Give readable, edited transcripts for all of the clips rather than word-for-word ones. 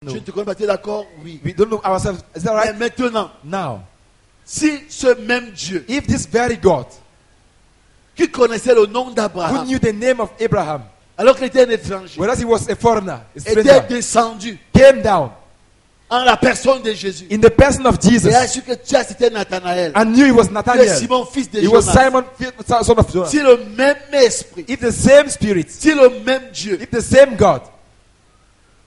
Je ne te connais pas, tu es d'accord? Oui. We don't know ourselves. Is that Mais right? maintenant, Now, si ce même Dieu if this very God qui connaissait le nom who d'Abraham, knew the name of Abraham, alors qu'il était un étranger, whereas he was a foreigner, a était stranger, descendu came down en la personne de Jésus, in the person of et a Jesus su que tu as cité Nathanaël, and knew he was que Nathaniel. Simon, fils de He was Jonas. Simon, son of Jonas. Si le même esprit, If the same spirit, si le même Dieu, if the same God,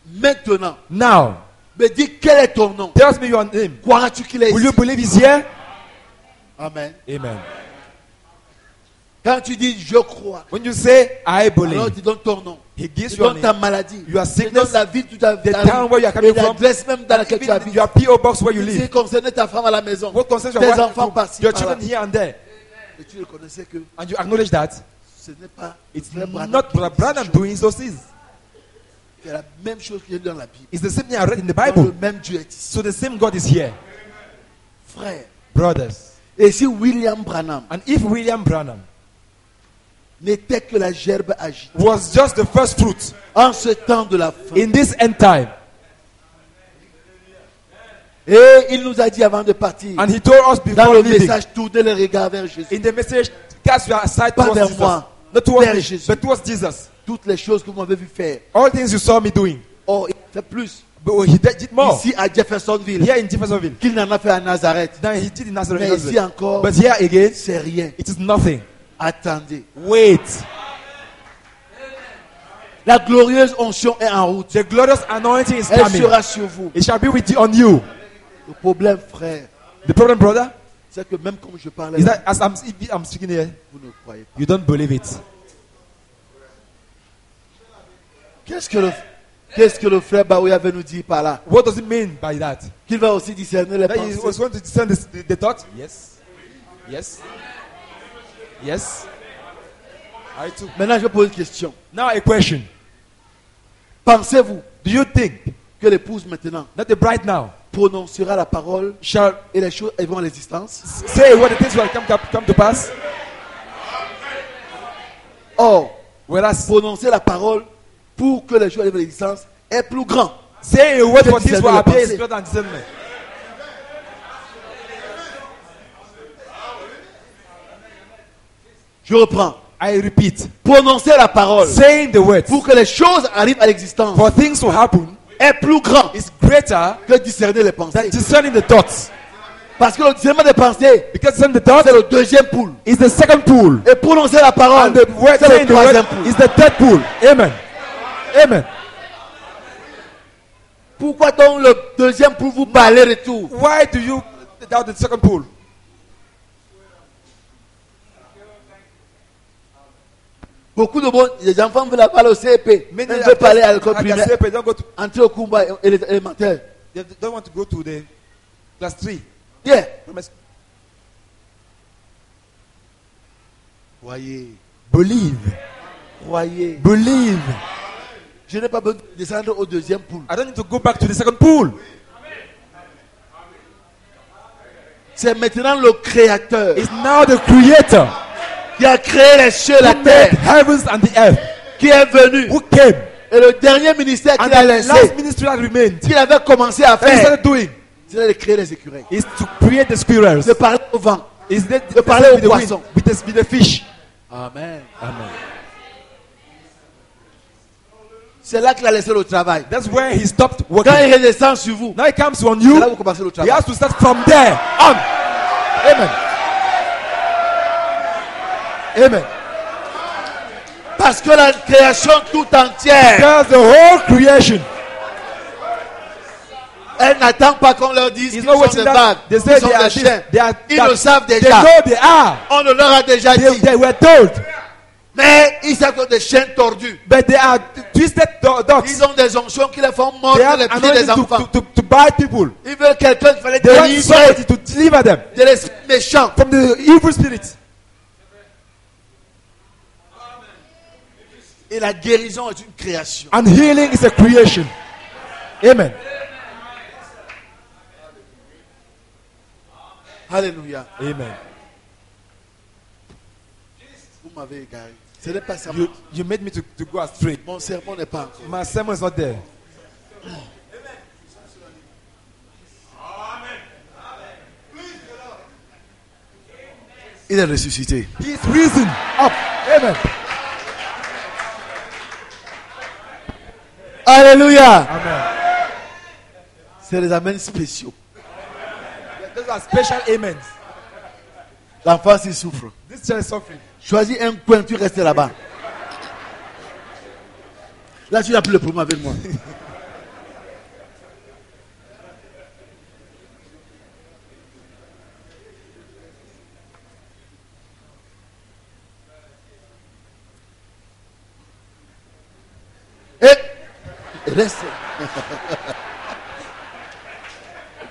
maintenant, now me dit quel est ton nom, tells me your name, croiras-tu qu'il est will ici? you believe he's here? Amen. Amen. Quand tu dis je crois, When you say, I alors believe, tu donnes ton nom, he tu gives your donnes ta name, maladie, your tu donnes sickness, la ville où tu as the town where you are coming et from, l'adresse même dans laquelle tu even habites. your P.O. box where you Ce qui live, concerne ta femme à la maison, what concerns your tes wife, enfants par-ci, your par-là. children here and there, Et tu reconnaissais que and you acknowledge that ce n'est pas it's Frère Branham not qui Brother dit Branham ces doing choses. those things. C'est la même chose qu'il y a dans la Bible. It's the same thing I read in the Donc, Bible. le même Dieu est ici. So the same God is here, Frère. brothers. Et si William Branham And if William Branham n'était que la gerbe agitée was just the first fruit en ce temps de la fin, in this end time, et il nous a dit avant de partir, and he told us dans before le leaving, message, tournez le regard vers Jésus. in the message, cast your sight Pas towards vers Jesus, moi, not towards vers me, Jésus. but towards Jesus. Toutes les choses que vous m'avez vu faire. All things you saw me doing, Oh, il fait plus but he did more ici à Jeffersonville here in Jeffersonville qu'il n'en a fait à Nazareth. than he did in Nazareth. Mais ici encore, But here again, c'est rien. it is nothing. Attendez. Wait. La glorieuse onction est en route. The glorious anointing is Elle coming. sera sur vous. It shall be with you, on you. Le problème, frère, The problem, brother, c'est que même comme je parlais, is that as I'm speaking here, vous ne croyez pas. you don't believe it. Qu'est-ce que le frère Baouya veut nous dire par là? What does it mean by that? Qu'il va aussi discerner les That he was pensées. going to discern the thought? Yes. Yes. Yes. I too. Maintenant, je pose une question. Now a question. Pensez-vous Do you think que l'épouse maintenant that the bride now prononcera la parole shall et les choses elles vont à l'existence? say what the things will come to pass? Or, Whereas prononcer la parole pour que les choses arrivent à l'existence est plus grand. saying a word for Discerner things will les appear is pensées. greater than discernment. Je reprends. I repeat, Prononcer la parole saying the words pour que les choses arrivent à l'existence for things to happen est plus grand is greater que discerner les than pensées. discerning the thoughts. Parce que le discernement des pensées, Because discerning the thoughts c'est le deuxième pool. is the second pool. Et prononcer la parole, And the word c'est le saying the word troisième pool. is the third pool. Amen. Amen. Pourquoi donc le deuxième pool vous parlez de tout? Why do you doubt the second pool? Beaucoup de bon, les enfants veulent parler au CEP, Many ils veulent parler à l'école like I primaire, said, they don't go to, entrer au combat élémentaire. they don't want to go to the class 3. Yeah. Croyez, Believe. croyez. Believe. Je n'ai pas besoin de descendre au deuxième pool. I don't need to go back to the second pool. C'est maintenant le Créateur It's now the Creator qui a créé les cieux et la who terre, made heavens and the earth, qui est venu. who came, Et le dernier ministère and qu'il a the laissé, last ministry that remained, qu'il avait commencé à that he faire, started doing, c'est de créer les écureuils. is to create the squirrels. De parler au vent. Is that De parler aux with the wind, poissons. with the fish. Amen. Amen. C'est là qu'il a laissé le travail. That's where he stopped Quand working. il redescend sur vous, Now he comes on c'est là où you. vous commencez le He travail. has to start from there on. Amen. Amen. Parce que la création tout entière, Because the whole creation elle n'attend pas qu'on leur dise is qu'ils not sont waiting des that vagues, they qu'ils say sont they are des this, chiens. they are Ils that. le savent They déjà. know they are. On ne leur a déjà dit. They were told, Mais ils savent que des chiens tordus. but they are twisted dogs. Ils ont des onctions qui les font mordre They have les pieds des anointing enfants. to bite people. Ils veulent quelqu'un qui fallait They want délivrer somebody to deliver them de l'esprit méchant. from the evil spirit. Et la guérison est une création. And healing is a creation. Amen. Alléluia. Amen. Vous m'avez égaré. Ce n'est pas ça. You made me to go astray. Mon sermon n'est pas encore. My sermon is not there. Il est ressuscité. He is risen up. Amen. Alléluia. Amen. C'est les amens spéciaux. Those are special amens. L'enfant s'il souffre. This child is suffering. Choisis un coin, tu restes là-bas. Là, tu n'as plus le problème avec moi. Et reste.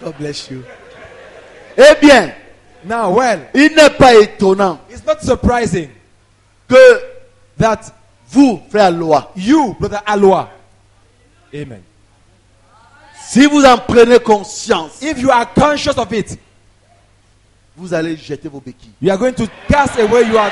God bless you. Eh bien, Now, well, il n'est pas étonnant it's not surprising que that vous, frère Loa, you, Brother Aloa, amen. si vous en prenez conscience, If you are conscious of it, vous allez jeter vos béquilles. you are going to cast away your.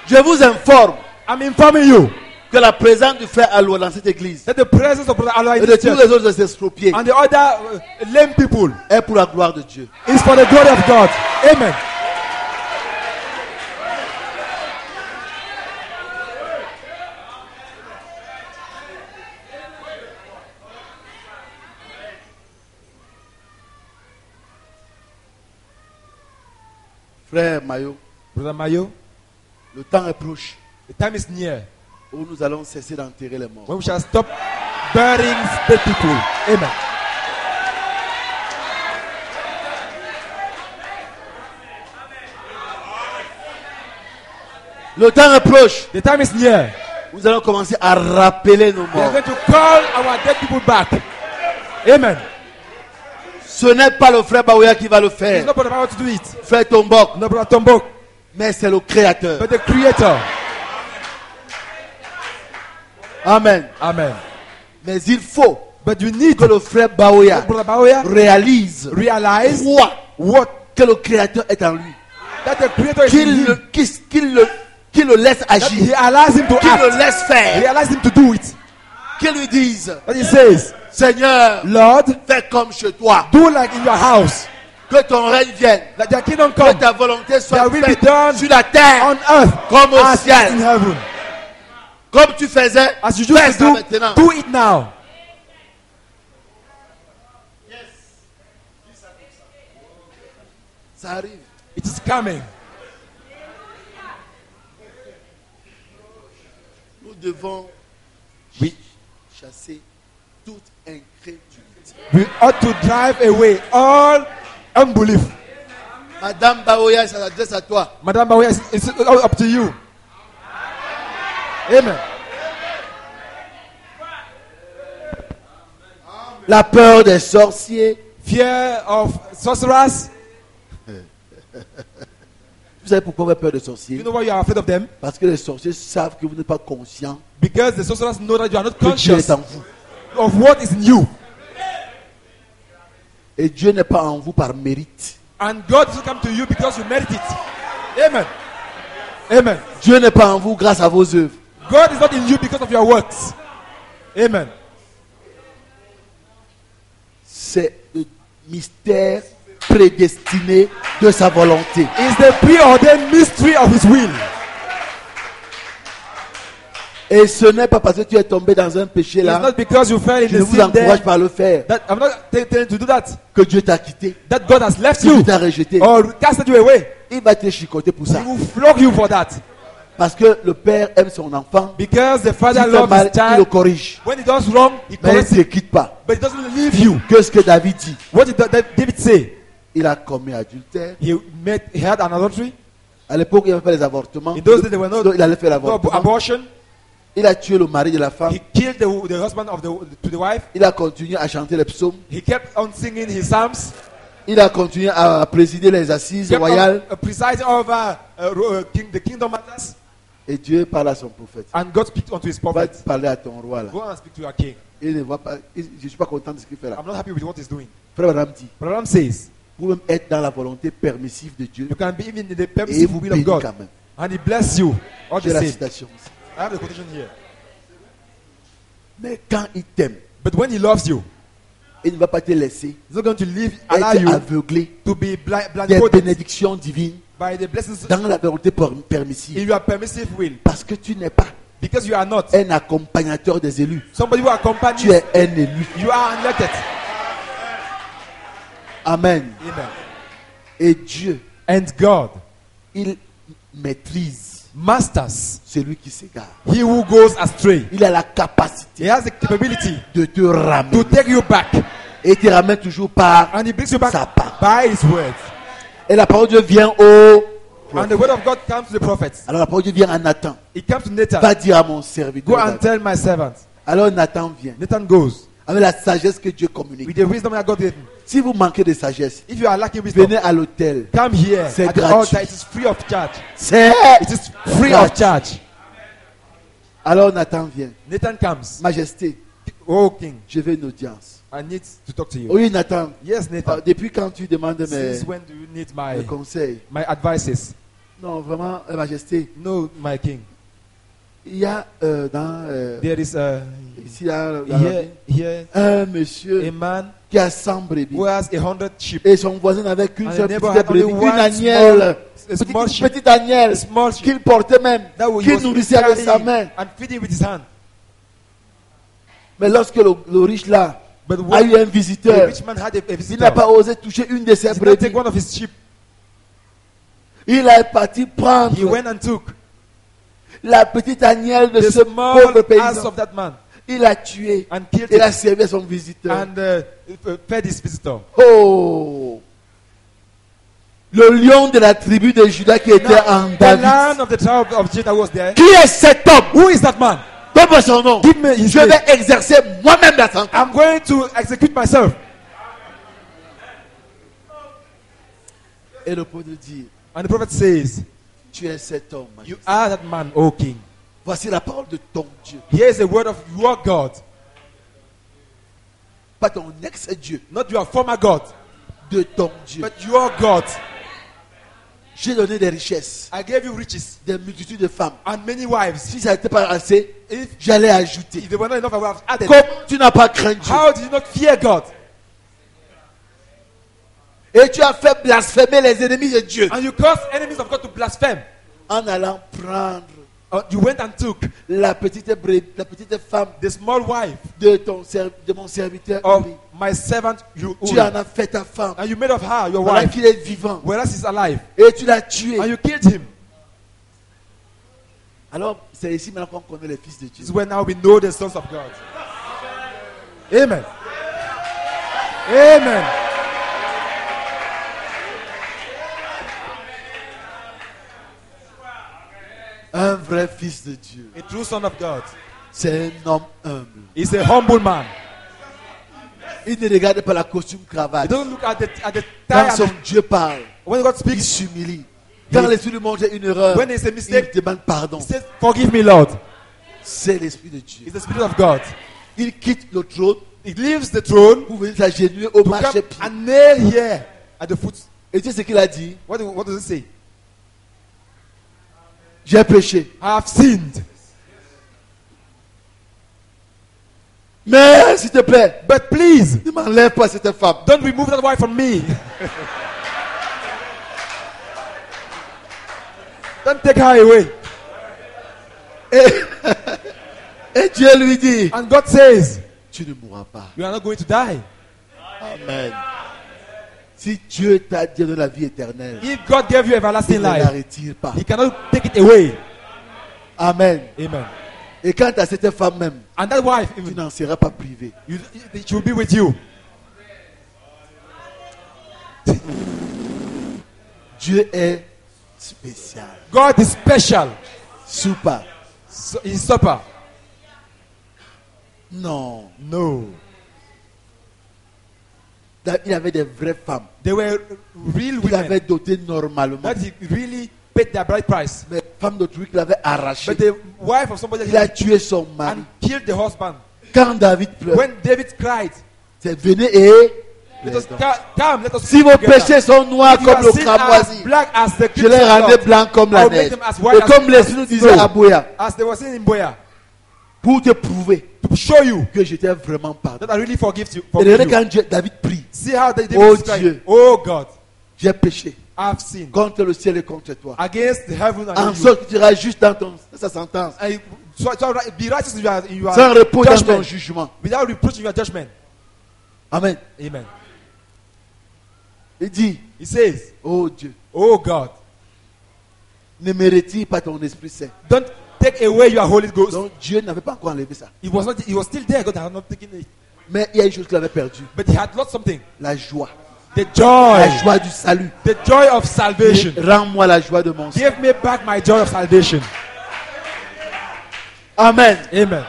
Je vous informe I'm informing you que la présence du frère Aloa dans cette église that the presence of Brother Aloa in et de this tous church les autres estropiés and the other lame people est pour la gloire de Dieu. is for the glory of God. Amen. Frère Mayo, Brother Mayo, le temps est proche the time is near où nous allons cesser d'enterrer les morts. when we shall stop burying dead people. Amen. Le temps est proche. The time is near. Nous allons commencer à rappeler nos We are morts. going to call our dead people back. Amen. Ce n'est pas le frère Baouya qui va le It's faire. not Brother Mayo to do it. Frère Tombok. No Brother Tombok, Mais c'est le Créateur. but the Creator. Amen. Amen. Mais il faut But you need que le frère Baouya Brother Baoya réalise, realize croit what que le Créateur est en lui. that the Creator is in him. Qu'il le laisse That agir. he allows him to Qu'il le act. laisse He faire. allows him to do it. Qu'il lui dise, But he says, Seigneur, Lord, fais comme chez toi. do like in your house. Que ton règne vienne. That your kingdom Que come ta volonté soit That will be faite done sur la terre on earth comme au as in ciel. heaven. Comme tu faisais, As you fais used ça to maintenant. do it now. Ça arrive. It is coming. Nous devons Oui. chasser toute incrédulité. We ought to drive away all unbelief. Madame Baoya, ça s'adresse à toi. Madame Baoya, it's all up to you. Amen. La peur des sorciers. Fear of sorcerers. Vous savez pourquoi vous avez peur des You sorciers? know why you are afraid of them? Parce que les sorciers savent que vous n'êtes pas conscient Because the sorcerers know that you are not que Dieu conscious est en vous. of what is in you. Et Dieu n'est pas en vous par mérite. And God doesn't come to you because you merit it. Amen. Amen. Dieu n'est pas en vous grâce à vos œuvres. God is not in you because of your works. Amen. C'est le mystère prédestiné de sa volonté. It's the preordained mystery of His will. Et ce n'est pas parce que tu es tombé dans un péché It's là, not because you fell in je ne the vous sin encourage there pas à le faire, that I'm not telling you to do that. que Dieu t'a quitté, That God has left que you Dieu t'a rejeté. or casted you away. Il va te chicoter pour He ça. will flog you for that. Parce que le père aime son enfant. Because the S'il father fait loves mal, his il le child. corrige. When he does wrong, he Mais il corrects ne te it. quitte pas. But he doesn't leave you. Que ce que David dit, What did David say? il a commis adultère. He had an adultery. À l'époque, il avait fait les avortements. In those days, there were no, Donc, il allait faire no l'avortement. abortion. Il a tué le mari de la femme. He killed the husband of to the wife. Il a continué à chanter les psaumes. He kept on singing his psalms. Il a continué à présider les assises Kept royales. on presiding over the kingdom matters. Et Dieu parle à son prophète. And God speaks unto his Va prophet. parler à ton roi là. Go and speak to your king. Il ne voit pas. Je ne suis pas content de ce qu'il fait là. I'm not happy with what he's doing. Frère Abraham dit, But Abraham says, vous même être dans la volonté permissive de Dieu you can be even in the et permissive vous will of bénit God. quand même. And he bless you. All J'ai the la same. citation. I have the quotation here. Mais quand il t'aime, But when he loves you, Il ne va pas te laisser He's not going to allow être you aveuglé to be des blindfolded bénédictions divines by the blessings dans la volonté in permissive. your permissive will. Parce que tu n'es pas Because you are not un accompagnateur des élus. somebody who accompanies Tu es un élu. you are elected. Amen. Amen. Et Dieu, And God il maîtrise masters celui qui s'égare. he who goes astray. Il a la capacité He has the capability de te to ramener. take you back, Et il te ramène toujours par and he brings you back sa parole. by his words. Et la parole de Dieu vient au... And the word of God comes to the prophets. Alors la parole de Dieu vient à Nathan. It comes to Nathan. Va dire à mon Go serviteur. and David. tell my servant. Alors Nathan vient. Nathan goes Avec la sagesse que Dieu communique. with the wisdom that God gave him. Si vous manquez de sagesse, If you are lacking wisdom, venez à l'hôtel. come here C'est at the gratuit. altar. It is free of charge. C'est... It is free of charge. Alors Nathan vient. Nathan comes. Majesté, Oh king, je veux une audience. I need to talk to you. Oui Nathan, Yes, Nathan. depuis quand tu demandes mes, Since when do you need mes conseils? my advices? Non, vraiment, Majesté, No, my king. il y a There is ici dans la here un a monsieur man qui a 100 brebis. who has 100 sheep. Et son voisin n'avait qu'une And seule the neighbor petite had only brebis, one une agnelle, small sheep. petite agnelle A small sheep qu'il portait même, that he qu'il was nourrissait avec sa carrying main. and feeding with his hand. Mais lorsque le riche là But a when eu un the visiteur, rich man had a il visitor, n'a pas osé toucher une de ses he did not brebis. take one of his sheep. Il est parti He prendre went and took la petite agnelle de the ce small pauvre ass paysan. of that man Il l'a tué. and killed Il a it servi à son visiteur. and fed his visitor. Oh! Le lion de la tribu de Juda qui était en The David. lion of the tribe of Judah was there. Qui est cet homme? Who is that man? Donne-moi son nom. Give me his Je name. vais exercer moi-même la sentence. I'm going to execute myself. Et le prophète dit, And the prophet says, tu es cet homme. you are that man, O king. Voici la parole de ton Dieu. Here is the word of your God, Pas ton ex-Dieu. not your former God, De ton Dieu. but your God. J'ai donné des richesses. I gave you riches Des multitudes de femmes. and many wives. Si ça n'était pas assez, If j'allais ajouter. they were not enough, I would have added. Comme tu n'as pas craint Dieu. How did you not fear God? Et tu as fait blasphémer les ennemis de Dieu. And you caused enemies of God to blaspheme. En allant prendre You went and took la petite femme the small wife de mon serviteur. of Uri. my servant Tu Uri, en as fait ta femme. and you made of her your Voilà wife, qu'il est vivant. whereas he's alive, Et tu l'as tué. and you killed him. Alors, c'est ici maintenant qu'on connaît les fils de This Dieu. is when now we know the sons of God. Amen. Amen. Un vrai fils de Dieu. A true son of God C'est un homme humble. is a humble man. Il ne regarde pas la costume He cravate. doesn't look at the tie. Quand And son Dieu parle, when God il speaks, s'humilie. Quand l'Esprit lui montre une erreur, when there's a il mistake, demande pardon. he says, "Forgive me, Lord." C'est l'Esprit de Dieu. It's the Spirit of God. Il quitte le trône He leaves the throne pour venir s'agenouiller au to come marchepied. and nail here at the foot. Et tu sais ce qu'il a dit? What does it say? J'ai péché. I have sinned. Mais s'il te plaît, But please, ne m'enlève pas cette femme. don't remove that wife from me. Don't take her away. Et Dieu lui dit, And God says, tu ne mourras pas. you are not going to die. Amen. Si Dieu t'a donné la vie éternelle, If God gave you il everlasting ne la life, retire pas. He cannot take it away. Amen. Amen. Et quant à cette femme même, And that wife, tu even, n'en seras pas privé. she will be with you. Dieu est spécial. God is special. Super. So, he's super. Non. No. Il avait des vraies femmes. They were real Il avait women doté normalement. that he really paid their bride price. Mais femmes d'autrui qu'il avait arrachées. But the wife of somebody Il a tué son mari. and killed the husband. Quand David pleure, When David cried, c'est venez et let us come, let us si vos together. péchés sont noirs If comme le your sins are cramoisi, black as the je les rendrai blancs comme la I'll make neige. them as white Et as comme l'Esprit nous disait snow. à Boya, As they were saying in Boya, pour te prouver to to show you que j'étais vraiment pardonné. that I really forgive Et you. regardez quand David prie, See how David Oh is crying. Dieu. Oh God, j'ai péché I've sinned contre le ciel et contre toi. against the heaven En and you. sorte que tu seras juste dans sa sentence, And so be righteous in your sans repos dans ton judgment, jugement. without reproach in your judgment. Amen. Amen. Il dit, He says, oh Dieu, oh God, ne me retire pas ton Esprit Saint. don't take away your Holy Ghost. Donc Dieu n'avait pas encore enlevé ça. He was still there. God had not taken it. Mais il y a une chose qu'il avait perdue, But he had lost something. la joie. The joy. La joie du salut. The joy of salvation. Rends-moi la joie de mon salut. Give me back my joy of salvation. Amen. Amen.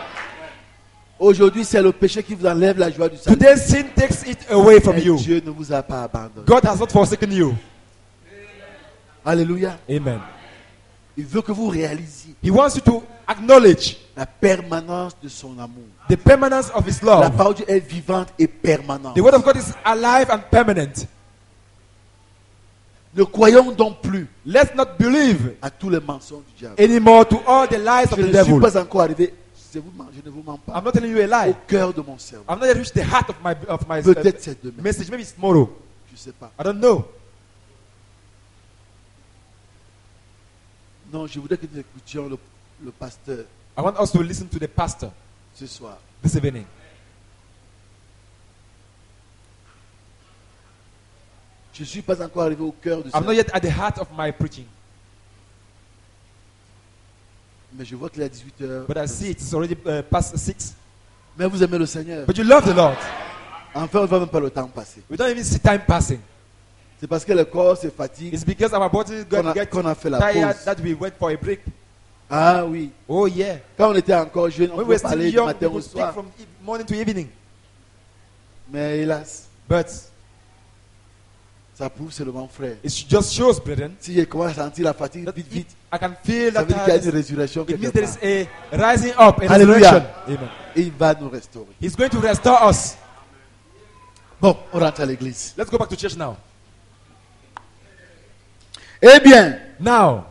Aujourd'hui, c'est le péché qui vous enlève la joie du salut. Today sin takes it away from Et you. Dieu ne vous a pas abandonné. God has not forsaken you. Alléluia. Amen. Il veut que vous réalisiez He wants you to acknowledge la permanence de son amour. the permanence of his La love. parole de Dieu est vivante et permanente. The word of God is alive and permanent. Ne croyons donc plus Let's not believe à tous les mensonges du diable. anymore to all the lies of Je the ne devil. suis pas encore arrivé, je ne vous mens pas, I'm not telling you a lie. au cœur de mon cerveau. I've not yet reached the heart of my Peut-être c'est demain, message. Maybe it's tomorrow. je ne sais pas. I don't know. Non, je voudrais que nous écoutions le pasteur I want us to listen to the pastor ce soir. this evening. Je ne suis pas encore arrivé au cœur de ça, I'm not yet at the heart of my preaching, mais je vois qu'il est à 18h. but I see it's already past 6. Mais vous aimez le Seigneur. But you love the Lord. Enfin, on ne va même pas le temps passer. We don't even see time passing. C'est parce que le corps se fatigue It's because our body qu'on a fait la tired pause. that we went for a break. Ah oui. Oh yeah. Quand on était encore jeune, on When we pouvait were still parler du young, matin we au would speak soir. from morning to evening. Mais hélas, But ça prouve seulement, frère. it just shows, brethren, Si je commence à sentir la fatigue that vite, if vite, I can feel ça that veut dire qu'il y a une tiredness, résurrection it quelque means there part. is a rising up, a Alléluia. resurrection. Amen. Et il va nous restaurer. He's going to restore us. Bon, on rentre à l'église. Let's go back to church now. Eh bien, Now,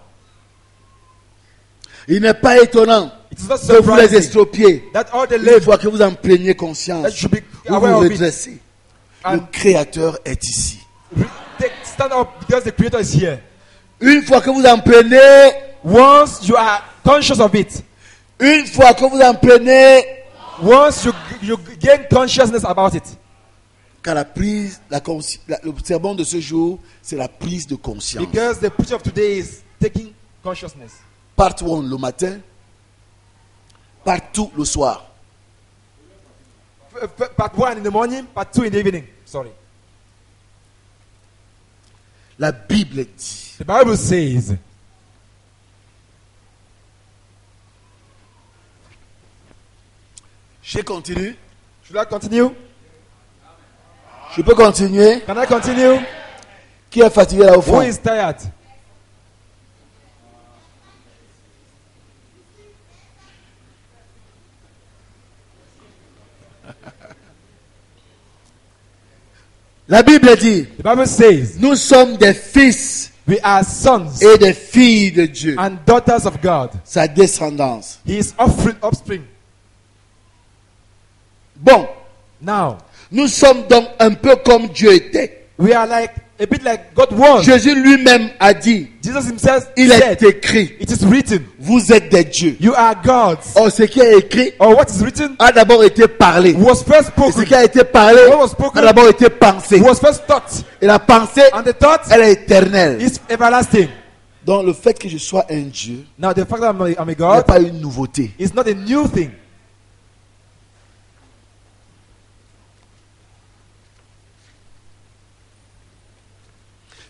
il n'est pas étonnant it is not que vous les surprising estropiez. that all the Une late fois que vous en preniez that conscience, should be vous aware vous of it. redressez. Le And Créateur est ici. stand up because the Creator is here. Une fois que vous en prenez, Once you are conscious of it, une fois que vous en prenez, once you gain consciousness about it, car le sermon de ce jour, c'est la prise de conscience. because the preaching of today is taking consciousness. Part 1 le matin, part 2 le soir. Part 1 in the morning, part 2 in the evening. Sorry. La Bible dit, The Bible says, je continue, should I continue? je peux continuer. Can I continue? Qui est fatigué là au Who fond? is tired? La Bible dit, The Bible says, nous sommes des fils we are sons et des filles de Dieu, and daughters of God. sa descendance. His offspring. Bon, Now, nous sommes donc un peu comme Dieu était. we are like a bit like God was. Jésus lui-même a dit, Jesus himself il est said, écrit, it is written, vous êtes des dieux. you are gods. Or, ce qui est écrit Or what is written a d'abord été parlé. was first Et ce spoken. qui a été parlé What was spoken a d'abord été pensé. was first thought. Et la pensée, And the thought elle est éternelle. is everlasting. Donc le fait que je sois un Dieu Now the fact that I'm a n'est God pas une nouveauté. is not a new thing.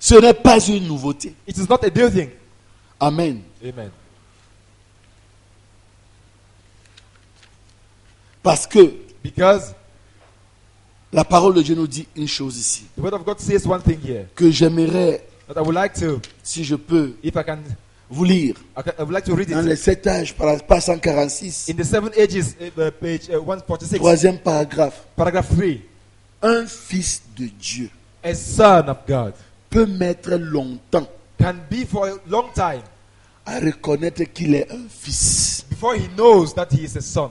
Ce n'est pas une nouveauté. It is not a new thing. Amen. Amen. Parce que Because la parole de Dieu nous dit une chose ici. the word of God says one thing here Que j'aimerais, that I would like to, si je peux, if I can, vous lire. I would like to read Dans it les 7 âges, page 146, in the 7 ages, page 146, troisième paragraphe. paragraph 3. Un fils de Dieu A son of God peut mettre longtemps can be for a long time à reconnaître qu'il est un fils. before he knows that he is a son.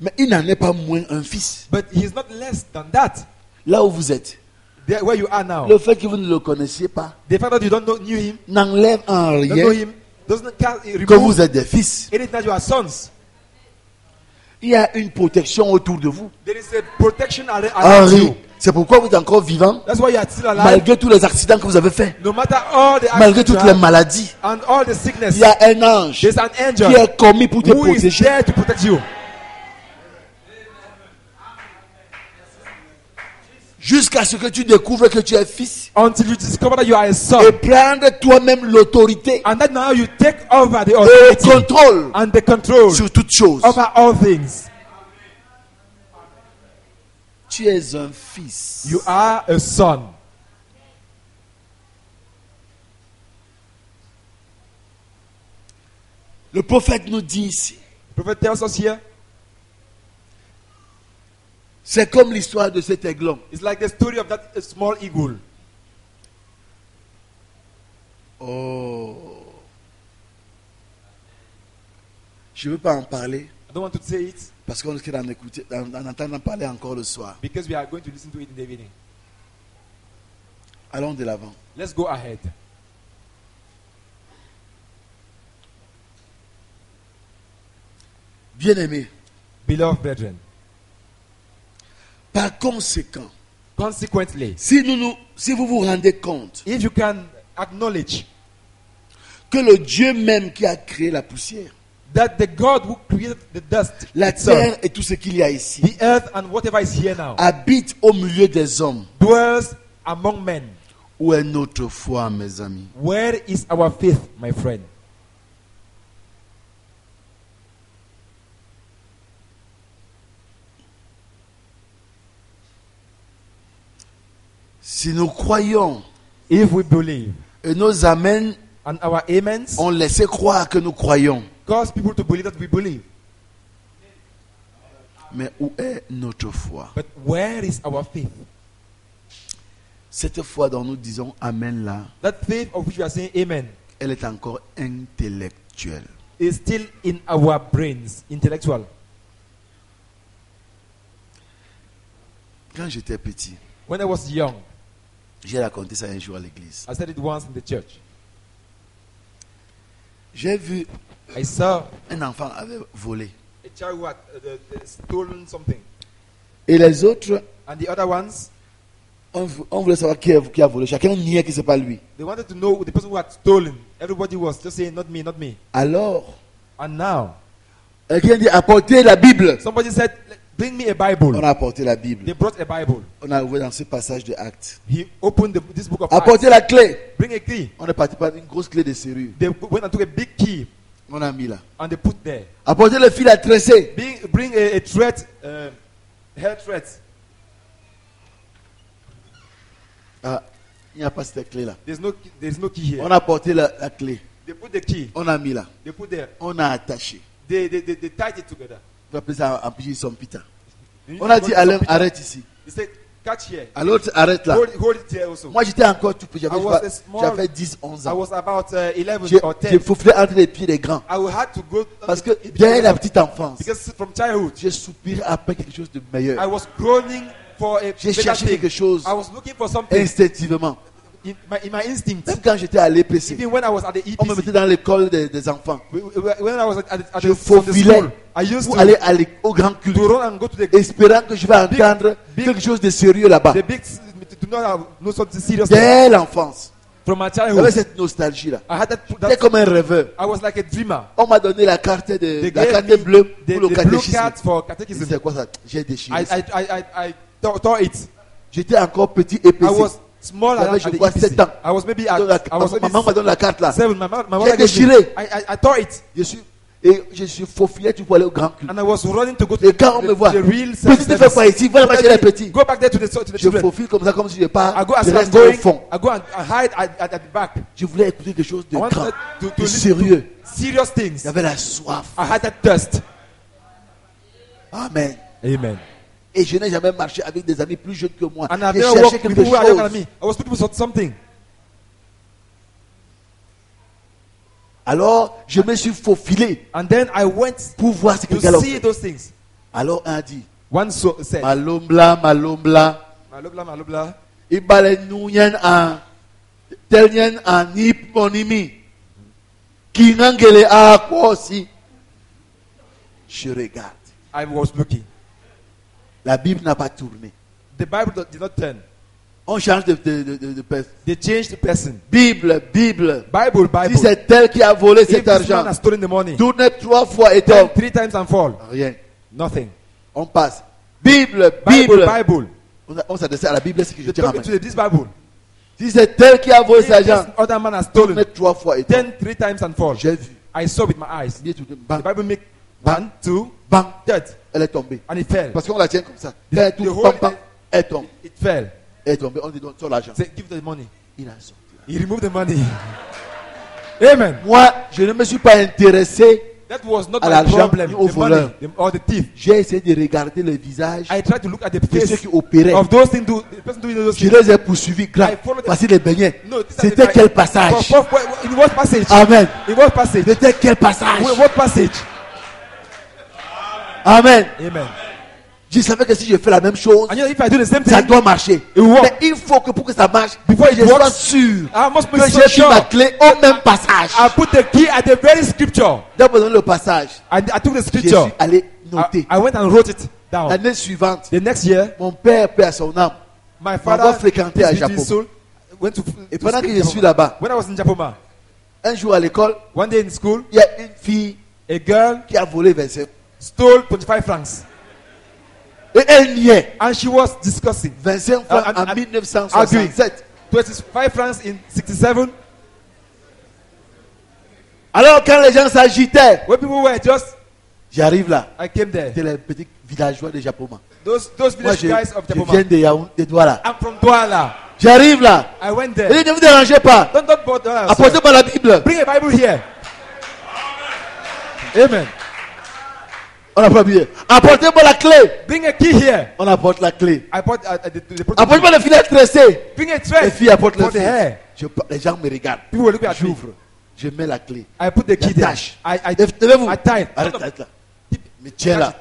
Mais il n'en est pas moins un fils. But he is not less than that. Là où vous êtes, There, where you are now. le fait que vous ne le connaissiez pas The fact that you don't knew him, n'enlève en don't know rien him, doesn't que remove vous êtes des fils. anything that you are sons. Il y a une protection autour de vous. There is a protection around Henri, you. c'est pourquoi vous êtes encore vivant, That's why you are still alive. malgré tous les accidents que vous avez faits, No matter all the malgré accidents toutes les maladies. and all the sickness, Il y a un ange there's an angel qui est commis pour te who is protéger. there to protect you. Jusqu'à ce que tu découvres que tu es fils Until you discover that you are a son. et prendre toi-même l'autorité And that now you take over the et le authority contrôle and the control sur toutes choses. over all things. Tu es un fils. You are a son. Le prophète nous dit ici, The prophet tells us here, c'est comme l'histoire de cet aiglon. it's like the story of that small eagle. Oh. Je ne veux pas en parler I don't want to say it parce qu'on risque d'en entendre parler encore le soir. because we are going to listen to it in the evening. Allons de l'avant. Let's go ahead. Bien-aimés, Beloved brethren, par conséquent, consequently, si vous vous rendez compte if you can acknowledge que le Dieu même qui a créé la poussière, that the God who created the dust, la itself, terre et tout ce qu'il y a ici, the earth and whatever is here now, habite au milieu des hommes, dwells among men, où est notre foi, mes amis? where is our faith, my friend? Si nous croyons If we believe, et nos amens and our amens ont laissé croire que nous croyons, cause people to believe that we believe, mais où est notre foi? but where is our faith? Cette foi dont nous disons Amen là, That faith of which we are saying amen elle est encore intellectuelle. is still in our brains, intellectual. Quand j'étais petit, When I was young, j'ai raconté ça un jour à l'église. I said it once in the church. J'ai vu I saw un enfant avait volé. a child who had stolen something, Et les autres, and the other ones, on voulait savoir qui a volé. Chacun niait que ce n'est pas lui. they wanted to know the person who had stolen. Everybody was just saying, not me, not me. Alors, And now, quelqu'un dit apportez la Bible. somebody said, bring me a On Bible. a apporté la Bible. They brought a Bible. On a ouvert dans ce passage de Actes. He opened this book of Acts. Apportez la clé. Bring a key. On est parti par une grosse clé de serrure. They went and took a big key On a mis là. and they put there. Apportez le fil à tresser. Bring a thread, hair thread. Ah, il n'y a pas cette clé là. There's no key here. On a apporté la clé. They put the key. On a mis là. They put there. On a attaché. They tied it together. On appelle ça en pige son pita. You On a need to dit go to Alain, some people. arrête ici. He said, catch here. À l'autre, arrête là. Hold it here also. Moi j'étais encore tout petit. I was a small- J'avais 10, 11 I ans. was about 11 J'ai or 10. faufilé entre les pieds des grands. I had to go Parce que dès la petite enfance, because from childhood j'ai soupiré après quelque chose de meilleur. I was groaning for a J'ai better cherché thing. quelque chose I was looking for something instinctivement. in my instinct. Même quand j'étais à l'EPC, Even when I was at the on me mettait EPC, dans l'école des enfants. when I was at Je the Sunday faufilais school, I used pour aller au grand to culte, run and go to the espérant que je vais entendre big- quelque chose de sérieux là-bas. big to know something serious. Dès l'enfance, From my j'avais childhood, cette nostalgie-là. I had J'étais comme un rêveur. I was like a dreamer. On m'a donné la carte, They la gave carte me bleue the pour le blue catéchisme. card for catechism. C'est quoi ça? J'ai déchiré. I tore it. J'étais encore petit I épais. was small J'avais, at je the crois, EPC. 7 ans. I was maybe at, I was maybe Maman m'a donné la carte là. 7. My J'ai mother gave me. déchiré. I tore it, Je suis faufilé pour aller au grand culte. and I was running to go to Et quand on me voit, the real petit ne fais pas ici, va là-bas chez les petits. Go back there to the Je children. faufile comme ça, comme si je pars. I go as Je I was reste au going. fond. I go and hide at the back. Je voulais écouter quelque chose de I grand, wanted to de listen sérieux. to serious things. J'avais la soif. I had that thirst. Amen. Amen. Et je n'ai jamais marché avec des amis plus jeunes que moi. And I've J'ai never cherché walked with quelque people who are younger than chose. me. I was looking for something. Alors, je me suis faufilé And then I went pour voir ce que to le gars a see fait. those things. Alors un dit, One said, Malombla, Malombla, Malobla, Malobla. Ibale Nouyen en Telien en Nip Monimi. Kinangele a quoi aussi? Je regarde. I was looking. La Bible n'a pas tourné. The Bible did not turn. On change de personne. They changed the person. Bible. Bible. Si c'est tel qui a volé If cet this man argent, has stolen the money, tourne 3 fois et turn tombe. 3 times and fall. Rien. Nothing. On passe. Bible. Bible. On s'adresse à la Bible, c'est ce que je They tiens en took main. me to this Bible. Si c'est tel qui a volé If cet this argent, other man has tourne stolen, 3 fois et tombe. turn 3 times and fall. J'ai vu. I saw with my eyes. Bien tourné. The Bang, Bible make Bang. 1, 2, bang. 3, Elle est tombée. and it fell. Parce qu'on la tient comme ça. The- Elle the tourne, whole- bang, bang. Elle tombe. It fell. Elle est tombée. On dit donne son l'argent. Say, give the money. Il a sorti. He removed the money. Amen. Moi, je ne me suis pas intéressé. That was not À my l'argent problem. ni au The voleur. money or the thief. J'ai essayé de regarder le visage I tried to look at the de ceux face qui opéraient. of those things. The person doing those Je things. les ai poursuivis grave. I followed them. Voici les beignets. No, this C'était is- quel passage? In what passage? Amen. In what passage? C'était quel passage? What passage? Amen. Amen. Je savais que si je fais la même chose, And you know, if I do the same ça thing, doit marcher. It will work. Mais il faut que pour que ça marche, Before it je sois works, sûr I must be que so j'ai mis sure. ma clé au même passage. I put the key at the very scripture. J'ai besoin le passage. I took the Je scripture. suis allé noter. I went and wrote it down. L'année suivante, The next year, mon père, paix à son âme, my va father fréquenter à peace be to Japon. his soul, went to Et to pendant que speak je Japoma. suis là-bas, When I was in Japoma, un jour à l'école, one day in school, il y a une fille a girl qui a volé 25. stole 25 francs. Et elle niait. And she was discussing. 25 francs And- en and- 1967. 25 francs in 67. Alors quand les gens s'agitaient, When people were just, j'arrive là. I came there. C'était les petits villageois de Japoma. Those Moi, village guys of je Japoma. viens de Yaoundé, de Douala. I'm from Douala. J'arrive là. I went Et there. ne vous dérangez pas. Don't bother us. Apportez-moi la Bible. Bring a Bible here. Amen. On n'a pas oublié. Apportez-moi la clé. Bring a key here. On apporte la clé. I bought the Apportez-moi le filet tressé. Bring a Les thread filles apportent le for the filet. hair. Les gens me regardent. People were looking at me. J'ouvre. Je mets la clé. I put the key there. Attache. I Levez-vous. I tied. Arrête, arrête là. Mais tiens là.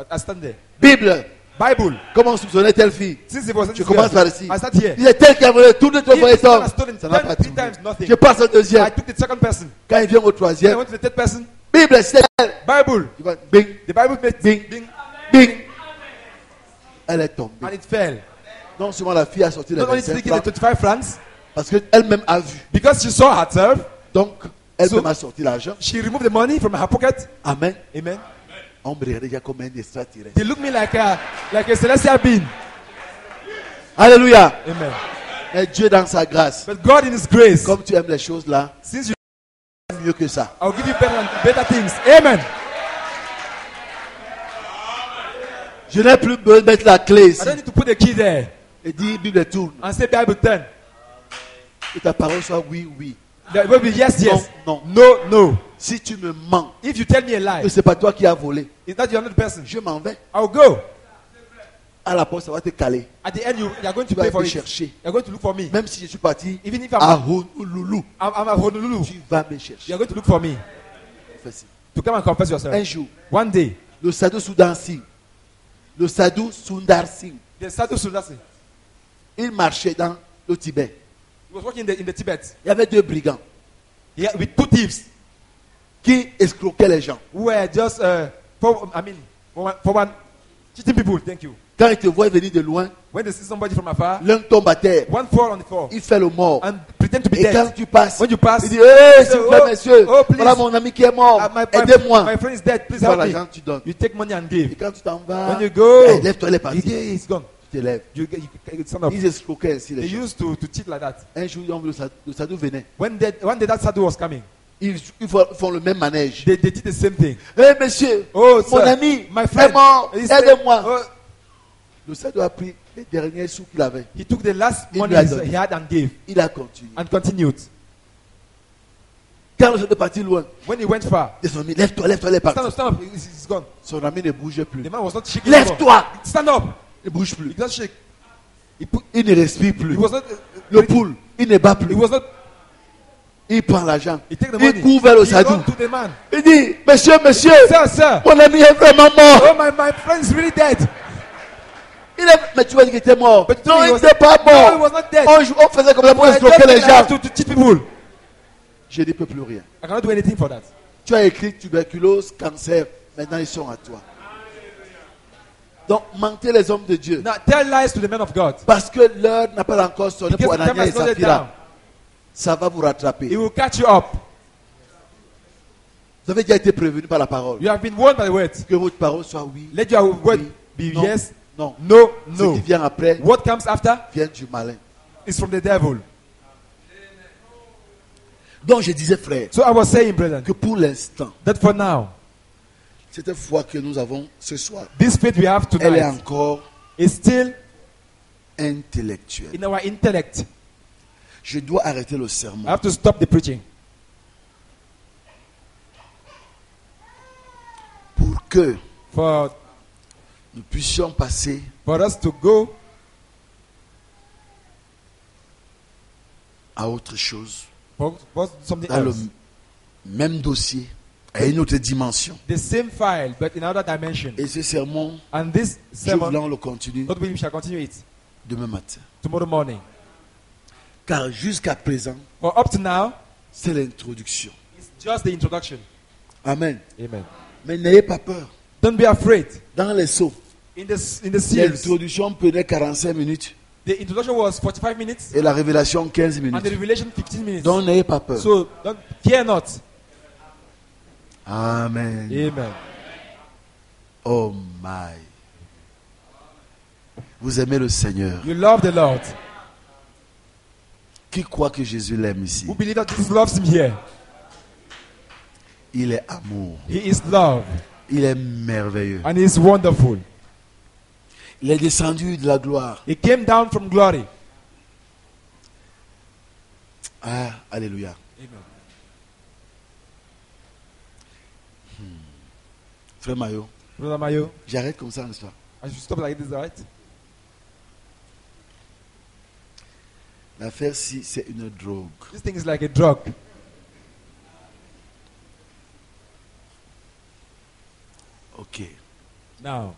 I stand there. Bible. Bible. Comment soupçonnait telle fille? Since it was Je commence par ici. I start here. Il est tel qui a volé tout le If fois et this man tombe. has stolen Ça n'a pas 3 tourné. times, nothing. Je passe au deuxième. I took the second person. Quand il vient au Then I troisième, went to the third person. Bible, c'est elle. Bible. Il va bing, The Bible made Bing. bing, bing. Elle est tombée. and it fell. Non seulement la fille a sorti les Not only 25 taking the francs, 25 francs, parce qu'elle-même a vu. because she saw herself, Donc, elle-même So- a sorti l'argent. she removed the money from her pocket. Amen. Amen. On me regardait déjà comme un extraterrestre. They look me like a celestial being. Alléluia. Amen. Et Dieu dans sa grâce. But God in His grace, Comme tu aimes les choses là, since you, mieux que ça. I'll give you better things. Amen. Je n'ai plus besoin de mettre la clé ici. I don't need to put the key there Et dire, Bible tourne. and say Bible 10. Que ta parole soit oui, oui. There will be yes, yes. Non, No, no. Si tu me mens, If you tell me a lie, que ce n'est pas toi qui as volé, it's not you're not the person. je m'en vais. I'll go. À la porte, ça va te caler. At the end, you're going to Tu vas pay for me it. chercher. You're going to look for me. Même si je suis parti Even if à I'm Honolulu, at Honolulu, tu vas me chercher. you're going to look for me Fais ci. to come and confess yourself. Un jour, One day, le Sadhu Sundar Singh, le Sadhu Sundar Singh, the Sadhu Sundasi, il marchait dans le Tibet. he was working in the Tibet. Il y avait deux brigands With 2 thieves qui escroquaient les gens. who were just for one cheating people. Thank you. Quand ils te voient venir de loin, When they see somebody from afar, l'un tombe à terre, one fall on the floor il fait le mort. and pretend to be Et quand dead. tu passes, When you pass, il dit, hey, s'il vous plaît, oh, messieurs, oh, please. voilà mon ami qui est mort, my aidez-moi. friend is dead. Please Tu help vois me. l'argent, tu donnes. You take money and Et give. quand tu t'en vas, When you go, hey, lève-toi, elle est partie. he's gone. Tu te lèves. You stand up. Ils escroquaient ainsi les They gens. used to cheat like that. Un jour, le Sadhu venait. One day that Sadhu was coming, Ils font le même manège. they did the same thing. Hé monsieur, Oh, mon sir, ami my est friend, mort, he said, aidez-moi. oh, Le Sadhu a pris les derniers sous qu'il avait. he took the last Il money lui a donné. he had and gave Il a continué. and continued. Quand le Sadhu est parti loin, When he went far, son ami, lève-toi, lève-toi, elle est partie. stand up, he's gone. Son ami ne bougeait plus. The man was not shaking. anymore. Lève-toi, Stand up. il ne bouge He plus. doesn't shake. Il ne respire plus. He was not. Le poule, il ne bat He plus. was not. Il prend l'argent. He take the Il money. court vers le He sadou. run to the man. Il dit, monsieur, monsieur, Sir. mon ami est vraiment mort. Oh, my friend is really dead. Mais tu vas dire qu'il était mort. But Non, he il was- n'était pas No, he mort. was not dead. On faisait comme ça pour I just escroquer les take gens. it to cheat people. Je ne peux plus rien. I cannot do anything for that. Tu as écrit tuberculose, cancer. Maintenant, ils sont à toi. Donc, mentez les hommes de Dieu. Now tell lies to the men of God. Parce que l'heure n'a pas encore sonné Because pour the time Anania et has not yet down. Saphira. Ça va vous He rattraper. will catch you up. Vous avez déjà été prévenu par la parole. You have been warned by the word. Que votre parole soit oui. Let your word Oui. be Non. yes, Non. no, Ce no. qui vient après What comes after vient du malin. is from the devil. Donc, je disais, frère, So I was saying, brethren, que pour l'instant, that for now, cette foi que nous avons ce soir, this faith we have elle est tonight encore is still intellectuelle. in our intellect. Je dois arrêter le I sermon have to stop the preaching pour que for nous puissions passer us to go à autre chose for something dans le else. même dossier, à une autre dimension. The same file, but in another dimension. Et ce sermon, And this je sermon, voulais on le continue God willing, we shall continue it demain matin. tomorrow morning. Car jusqu'à présent, For up to now, c'est l'introduction. it's just the introduction. Amen. Amen. Mais n'ayez pas peur. Don't be afraid. Dans les sauts, In the series, l'introduction prenait 45 minutes the introduction was 45 minutes et la révélation 15 and the minutes. revelation 15 minutes. Donc n'ayez pas peur. So don't fear not. Amen. Amen. Oh my. Vous aimez le Seigneur. You love the Lord. Qui croit que Jésus l'aime ici? Who believe that Jesus loves him here? Il est amour. He is love Il est merveilleux. and he is wonderful. Il est descendu de la gloire. He came down from glory. Ah, alléluia. Amen. Frère Mayo, Brother Mayo, j'arrête comme ça, n'est-ce pas? I should stop like this, right? L'affaire, si c'est une drogue. This thing is like a drug. Ok. Now,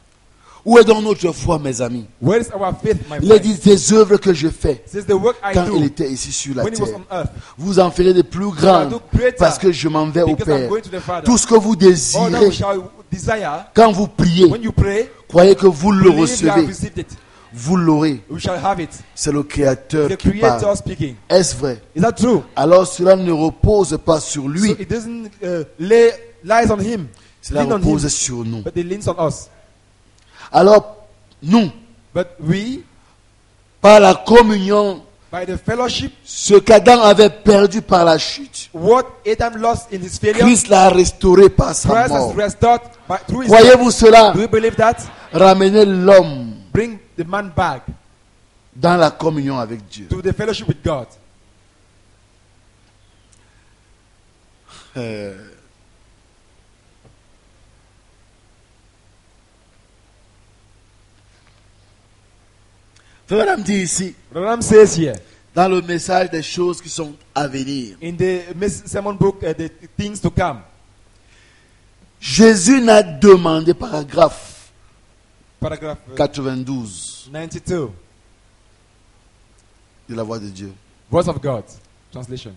Où est donc notre foi, mes amis? where is our faith, my Il a friend? dit des œuvres que je fais Says the work I quand il do était ici sur la when he was terre. on earth. Vous en ferez de plus I grands do greater parce que je m'en vais au because I'm Père. going to the Father. Tout ce que vous All that we désirez shall desire quand vous priez, when you pray, croyez que vous le believe you have recevez. received it. Vous l'aurez. We shall have it. C'est le Créateur The qui Creator parle. speaking. Est-ce vrai? Is that true? Alors cela ne repose pas sur lui. So it doesn't lay lies on him, Cela lean on him, repose sur nous. but it leans on us. Alors, nous, But we, par la communion, by the fellowship, ce qu'Adam avait perdu par la chute, what Adam lost in his failure, Christ l'a restauré par sa Christ has mort. restored through his Croyez-vous cela? Do you believe that? Ramener l'homme Bring the man back dans la communion avec Dieu. to the fellowship with God. Frère Madame dit ici, Branham says here dans le message des choses qui sont à venir, in the sermon book, the things to come. Jésus n'a demandé, paragraphe Paragraph 92 92. de la voix de Dieu. Voice of God. Translation.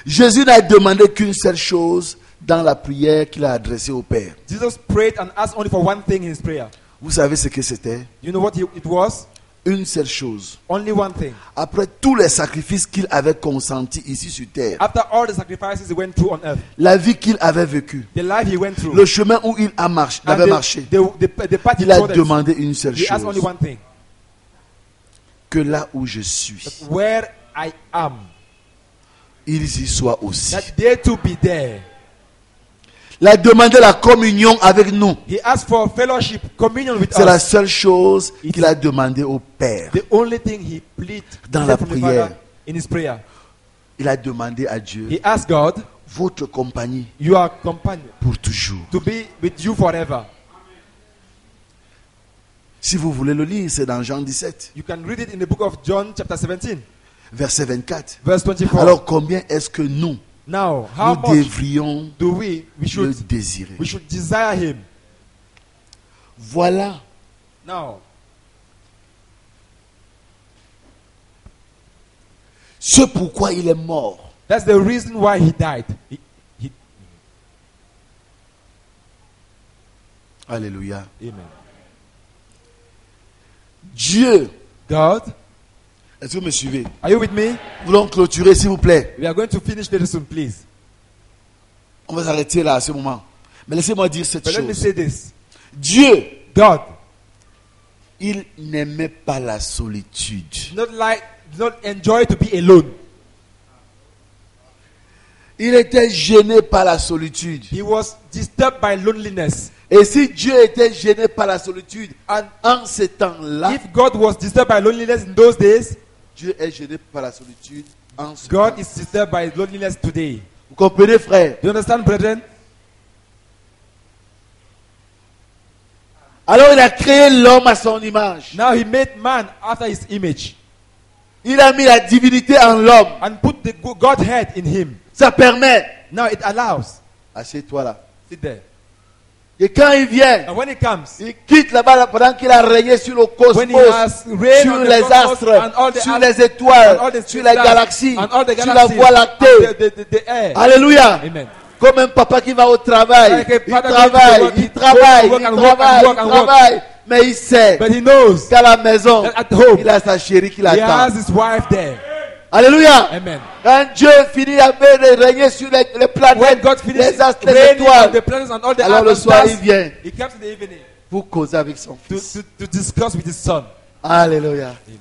Jésus n'a demandé qu'une seule chose dans la prière qu'il a adressée au Père. Jesus prayed and asked only for one thing in his prayer. Vous savez ce que c'était? You know what it was? Une seule chose. Only one thing. Après tous les sacrifices qu'il avait consentis ici sur terre, After all the sacrifices he went through on earth, la vie qu'il avait vécue, the life he went through, le chemin où il a marché, and avait marché, the path he il a trod, demandé une seule he asked only chose. one thing. Que là où je suis, Where I am, ils y soient aussi. that they to be there. Il a demandé la communion avec nous. He asked for fellowship, communion with C'est la us. seule chose qu'il a demandé au Père. The only thing he pleaded Dans la from the prière. Father in his prayer. Il a demandé à Dieu He asked God, votre compagnie your companion, pour toujours. to be with you forever. Si vous voulez le lire, c'est dans Jean 17. You can read it in the book of John chapter 17. Verset 24. Verse 24. Alors combien est-ce que nous Now, how nous much devrions do we le should désirer? desire him? Voilà Now, ce pourquoi il est mort. that's the reason why he died. He- Alléluia. Amen. Dieu, God, est-ce que vous me suivez? are you with me? Nous voulons clôturer, s'il vous plaît. We are going to finish very soon, please. On va s'arrêter là à ce moment. Mais laissez-moi dire cette But let me chose. say this. Dieu, God il n'aimait pas la solitude. did not enjoy to be alone. Il était gêné par la solitude. He was disturbed by loneliness. Et si Dieu était gêné par la solitude, And en ces temps-là, if God was disturbed by loneliness in those days, Dieu est gêné par la solitude en ce God temps. is disturbed by loneliness today. Vous comprenez, frère? Do you understand, brethren? Alors il a créé l'homme à son image. Now he made man after his image Il a mis la divinité en l'homme. and put the Godhead in him. Ça permet. Now it allows. Assieds-toi là. Sit there. Et quand il vient, And when he comes, il quitte là-bas pendant qu'il a régné sur le when he cosmos, has reigned sur on the les cosmos astres, and all the sur astros, les étoiles, and all the sur les stars, galaxies, and all the sur la galaxies, voie and lactée. the air. Alléluia. Amen. Comme un papa qui va au travail. Like a Il father travaille, going to il work, travaille, work il and work and travaille, work il and work. travaille. Mais il sait But he knows qu'à la maison, that at home, il a sa chérie qui he l'attend. has his wife there. Alléluia. Amen. Quand Dieu finit de régner sur les When planètes, God finishes les astres, les reigning on étoiles, the planets and all the alors le other soir stars, il vient he comes in the evening pour causer avec son to, fils. to discuss with his son. Alléluia. Amen.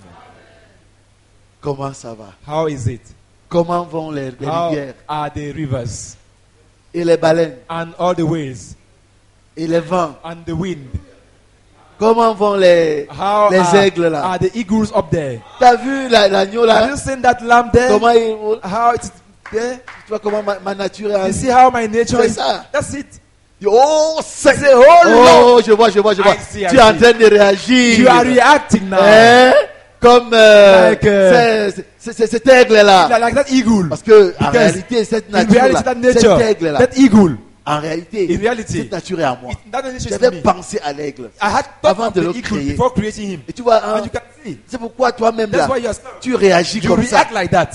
Comment ça va? How is it? Comment vont les How rivières are the rivers et les baleines and all the waves et les vents? and the wind? Comment vont les How aigles là? are the eagles up there? T'as vu l'agneau Have là? you seen that lamb there? Comment il... How it's there? Tu vois comment ma nature est... You see how my nature C'est is? ça. That's it. Oh, c'est... Say, oh Lord, Oh, je vois. I see, Tu es en train de réagir. you are reacting now. Hein? Comme Like, cet aigle là. Like that eagle. Parce que en Because réalité, cette in nature reality, that là, cet nature, aigle là, that eagle, en réalité, in reality, cette nature est à moi. that nature is J'avais me. pensé à l'aigle. I had thought avant of de the le eagle créer. before creating him. Et tu vois, hein, And you can see. c'est pourquoi toi-même That's là, why tu réagis you comme ça. react like that.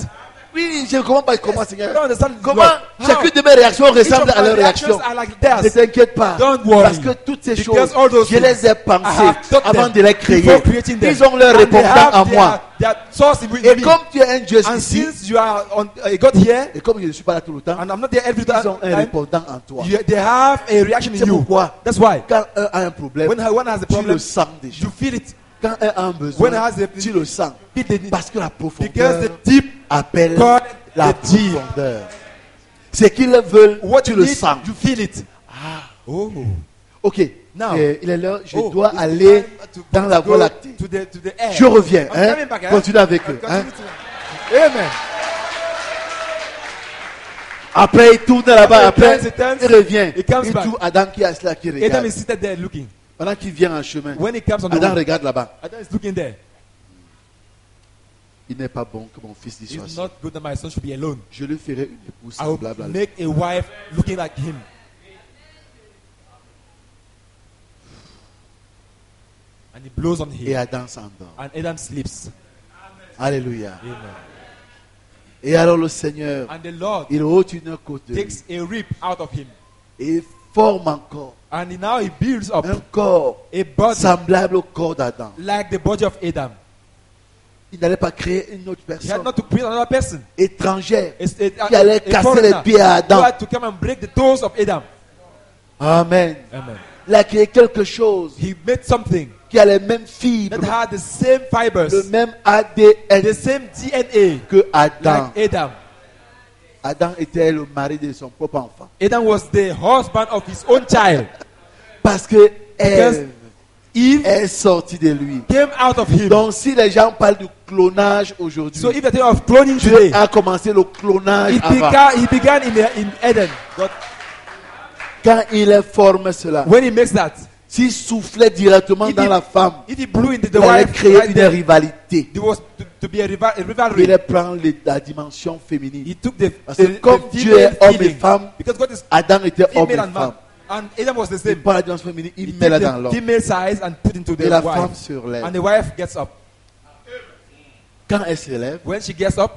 Oui, je ne comprends pas comment, Seigneur. You don't understand Comment Lord. chacune How? de mes réactions Each of ressemble à my leur reactions réaction. are like Ne theirs. t'inquiète pas. Don't worry. Parce que toutes ces Because choses, all those je les ai things, I pensées have thought avant them de les créer. before creating them. Ils ont leur And they répondant have en moi. their source in Et me. comme tu es un Dieu And ici, since you are on God here, et comme je ne suis pas là tout le temps, and I'm not there every ils ont un time, répondant en toi. they have a reaction in C'est you. pourquoi, That's why. quand un a un problème, When one has a tu problem, le sens déjà. you feel it. Quand un a un When besoin, has a tu le sens. feel the need. Parce que la Because profondeur the deep appelle God, la the deep. profondeur. Ce qu'ils veulent, What tu you le need, sens. you feel it. Oh. Ok. Now, Il est l'heure, je Oh, dois it's aller time to dans la go voie lactée. to the air. Je reviens. I'm Hein? coming back, hein? Continue avec eux. Continue Hein? to- Amen. Après, il tourne là-bas. Après, Après, it turns, il revient. it comes Il back. trouve Adam qui est là, qui Adam regarde. is seated there looking. Pendant qu'il vient en chemin, When he comes on the Adam road, regarde là-bas. Adam is looking there. Il n'est pas bon que mon fils y soit It's seul. not good that my son should be alone. Je lui ferai une épouse I will semblable à lui. make a wife looking like him. And he blows on Et him. Adam s'endort. And Adam sleeps. Alléluia. Amen. Et alors le Seigneur, And the Lord il ôte une côte de lui. takes a rib out of him. Et il forme encore And now he builds up un corps a body semblable au corps d'Adam. like the body of Adam. Il n'allait pas créer une autre He had personne not to create another person. étrangère A qui allait casser les pieds à who Adam. had to come and break the toes of Adam. Amen. Amen. Il a créé quelque chose He made something qui a les mêmes fibres, that had the same fibers, le même ADN the same DNA que Adam. like Adam. Adam était le mari de son propre enfant. Adam was the husband of his own child. Parce que Because Ève Eve est sortie de lui. came out of him. Donc si les gens parlent du clonage aujourd'hui, So if the thing of cloning Dieu today, a commencé le clonage it avant. began in Eden. God, Quand il forme cela, when he makes that, s'il soufflait directement if dans la femme, he blew into the il allait wife, créer right une there, rivalité. there was to be a rivalry. Il prend la dimension féminine. He took the Parce que comme Dieu est homme et femme, because God is Adam était homme et female and man, femme. and Adam was the Il same. prend la dimension féminine, He il took met là dans the l'homme. female size and put into the Et la femme wife, se relève. and the wife gets up. Quand elle se lève, When she gets up,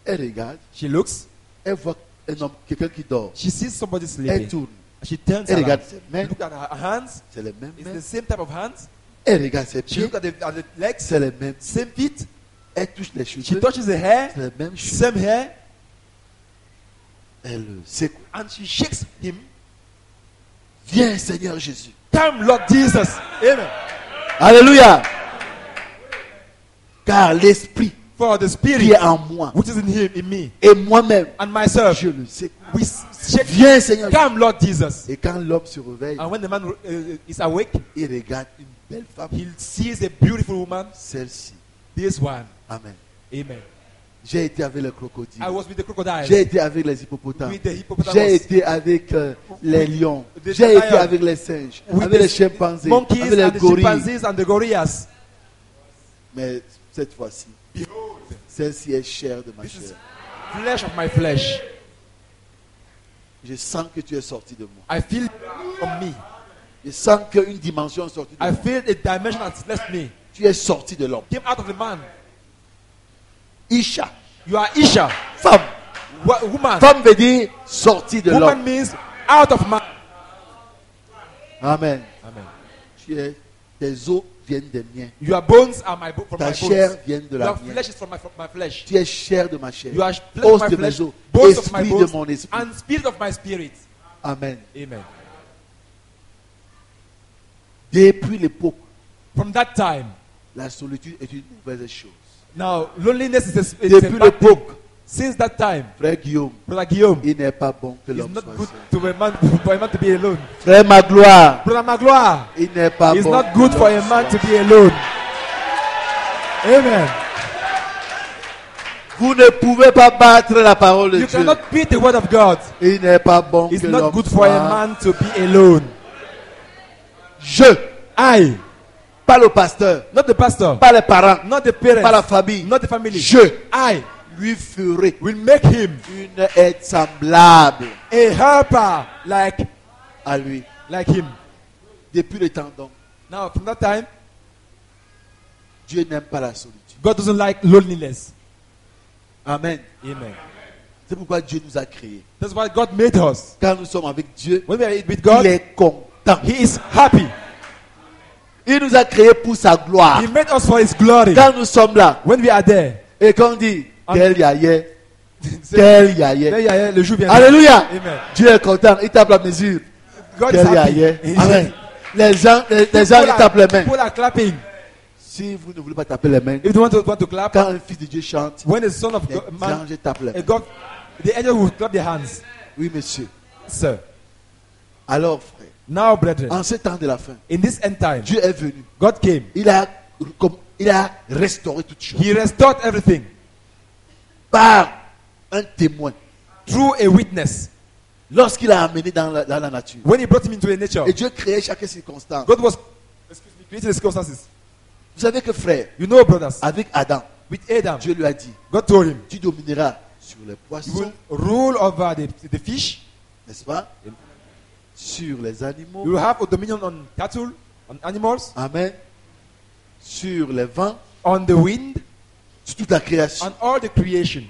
elle regarde, she looks, elle voit un homme, quelqu'un qui dort. she sees somebody Elle sleeping. tourne, She turns elle around, regarde ses mains, look at her hands. c'est les mêmes It's the mains. same type of hands. Elle regarde ses She pieds, look at the legs, c'est les mêmes. same feet. Elle touche les She cheveux, touches the hair, c'est les mêmes cheveux. same hair, Elle secoue. and she shakes him. Viens Seigneur Jésus. Come, Lord Jesus. Amen. Alléluia. Car l'esprit For the qui spirit est en moi which is in him, in me, et moi-même, and myself, je le secoue. we shake. Viens Seigneur Jésus. Come, Lord Jesus. Et quand l'homme se réveille, And when the man is awake, il regarde une belle femme. he sees a beautiful woman. Celle-ci. This one. Amen. Amen. J'ai été avec les crocodiles. I was with the crocodiles. J'ai été avec les hippopotames. With the hippopotamus. J'ai été avec les lions. The J'ai été lion. avec les singes. With Avec the les chimpanzés. monkeys Avec les and the gorilles. chimpanzees and the gorillas. Mais cette fois-ci, Behold, celle-ci est chair de ma this is chair. flesh of my flesh. Je sens que tu es sorti de moi. I feel from me. Je sens qu'une dimension est sortie de I moi. feel a dimension has left me. Tu es sorti de l'homme. Came out of the man. Isha. You are Isha. Femme. Woman. Femme veut dire sorti de Woman l'homme. means out of man. Amen. Amen. Tes os viennent des miens. Your bones are from Ta my chair bones. vient de la Your mienne. flesh is from my flesh. Tu es chair de ma chair. You are flesh Os of my de mes flesh, os. bones of my Esprit de bones, mon esprit. and spirit of my spirit. Amen. Amen. Depuis l'époque, From that time, la solitude est une mauvaise chose. now loneliness is a Depuis bad thing. l'époque, Since that time, frère Guillaume, Brother Guillaume, il n'est pas bon que it's l'homme not soit good seul. for a man to be alone. Frère Magloire, Brother Magloire, il n'est pas it's bon not que good for a l'homme man to soit be alone. Amen. Vous ne pouvez pas battre la parole de You Dieu. cannot beat the word of God. Il n'est pas bon It's que not l'homme good for a soit. man to be alone. I, Pas le pasteur, not the pastor, pas les parents, not the pas la parents, famille. not the family. I Lui ferai will make him une aide semblable a helper like à lui. him. Depuis le temps donc, Now, from that time, Dieu n'aime pas la solitude. God doesn't like loneliness. Amen. Amen. C'est pourquoi Dieu nous a créés. That's why God made us. Quand nous sommes avec Dieu, When we are with il God, est content. He is happy. Il nous a créés pour sa gloire. He made us for His glory. Quand nous sommes là, When we are there, et qu'on dit, quel yaya, there quel yaya. le jour vient. Alléluia. Amen. Dieu est content, il tape la mesure. God is Quel happy. yaya. Amen. Les gens, ils tapent les mains. People are clapping. Si vous ne voulez pas taper les mains, If you want to clap, quand un fils de Dieu chante, when the son of les God, man, anges tapent les a mains. God, the angel will clap their hands. Oui, monsieur. Sir, Alors, frère, now, brethren, en ce temps de la fin, in this end time, Dieu est venu. God came. Il a restauré toutes choses He restored everything par un témoin. through a witness. Lorsqu'il a amené dans la nature. When He brought him into the nature, Et Dieu créait chaque circonstance. God was creating the circumstances. Vous savez que frère, You know, brothers, avec Adam, with Adam, Dieu lui a dit, God told him, tu domineras sur les You poissons, will rule over the fish. n'est-ce pas? Sur les animaux. You will have a dominion on cattle, on animals, Amen. Sur les vents, on the wind, sur toute la création. on all the creation.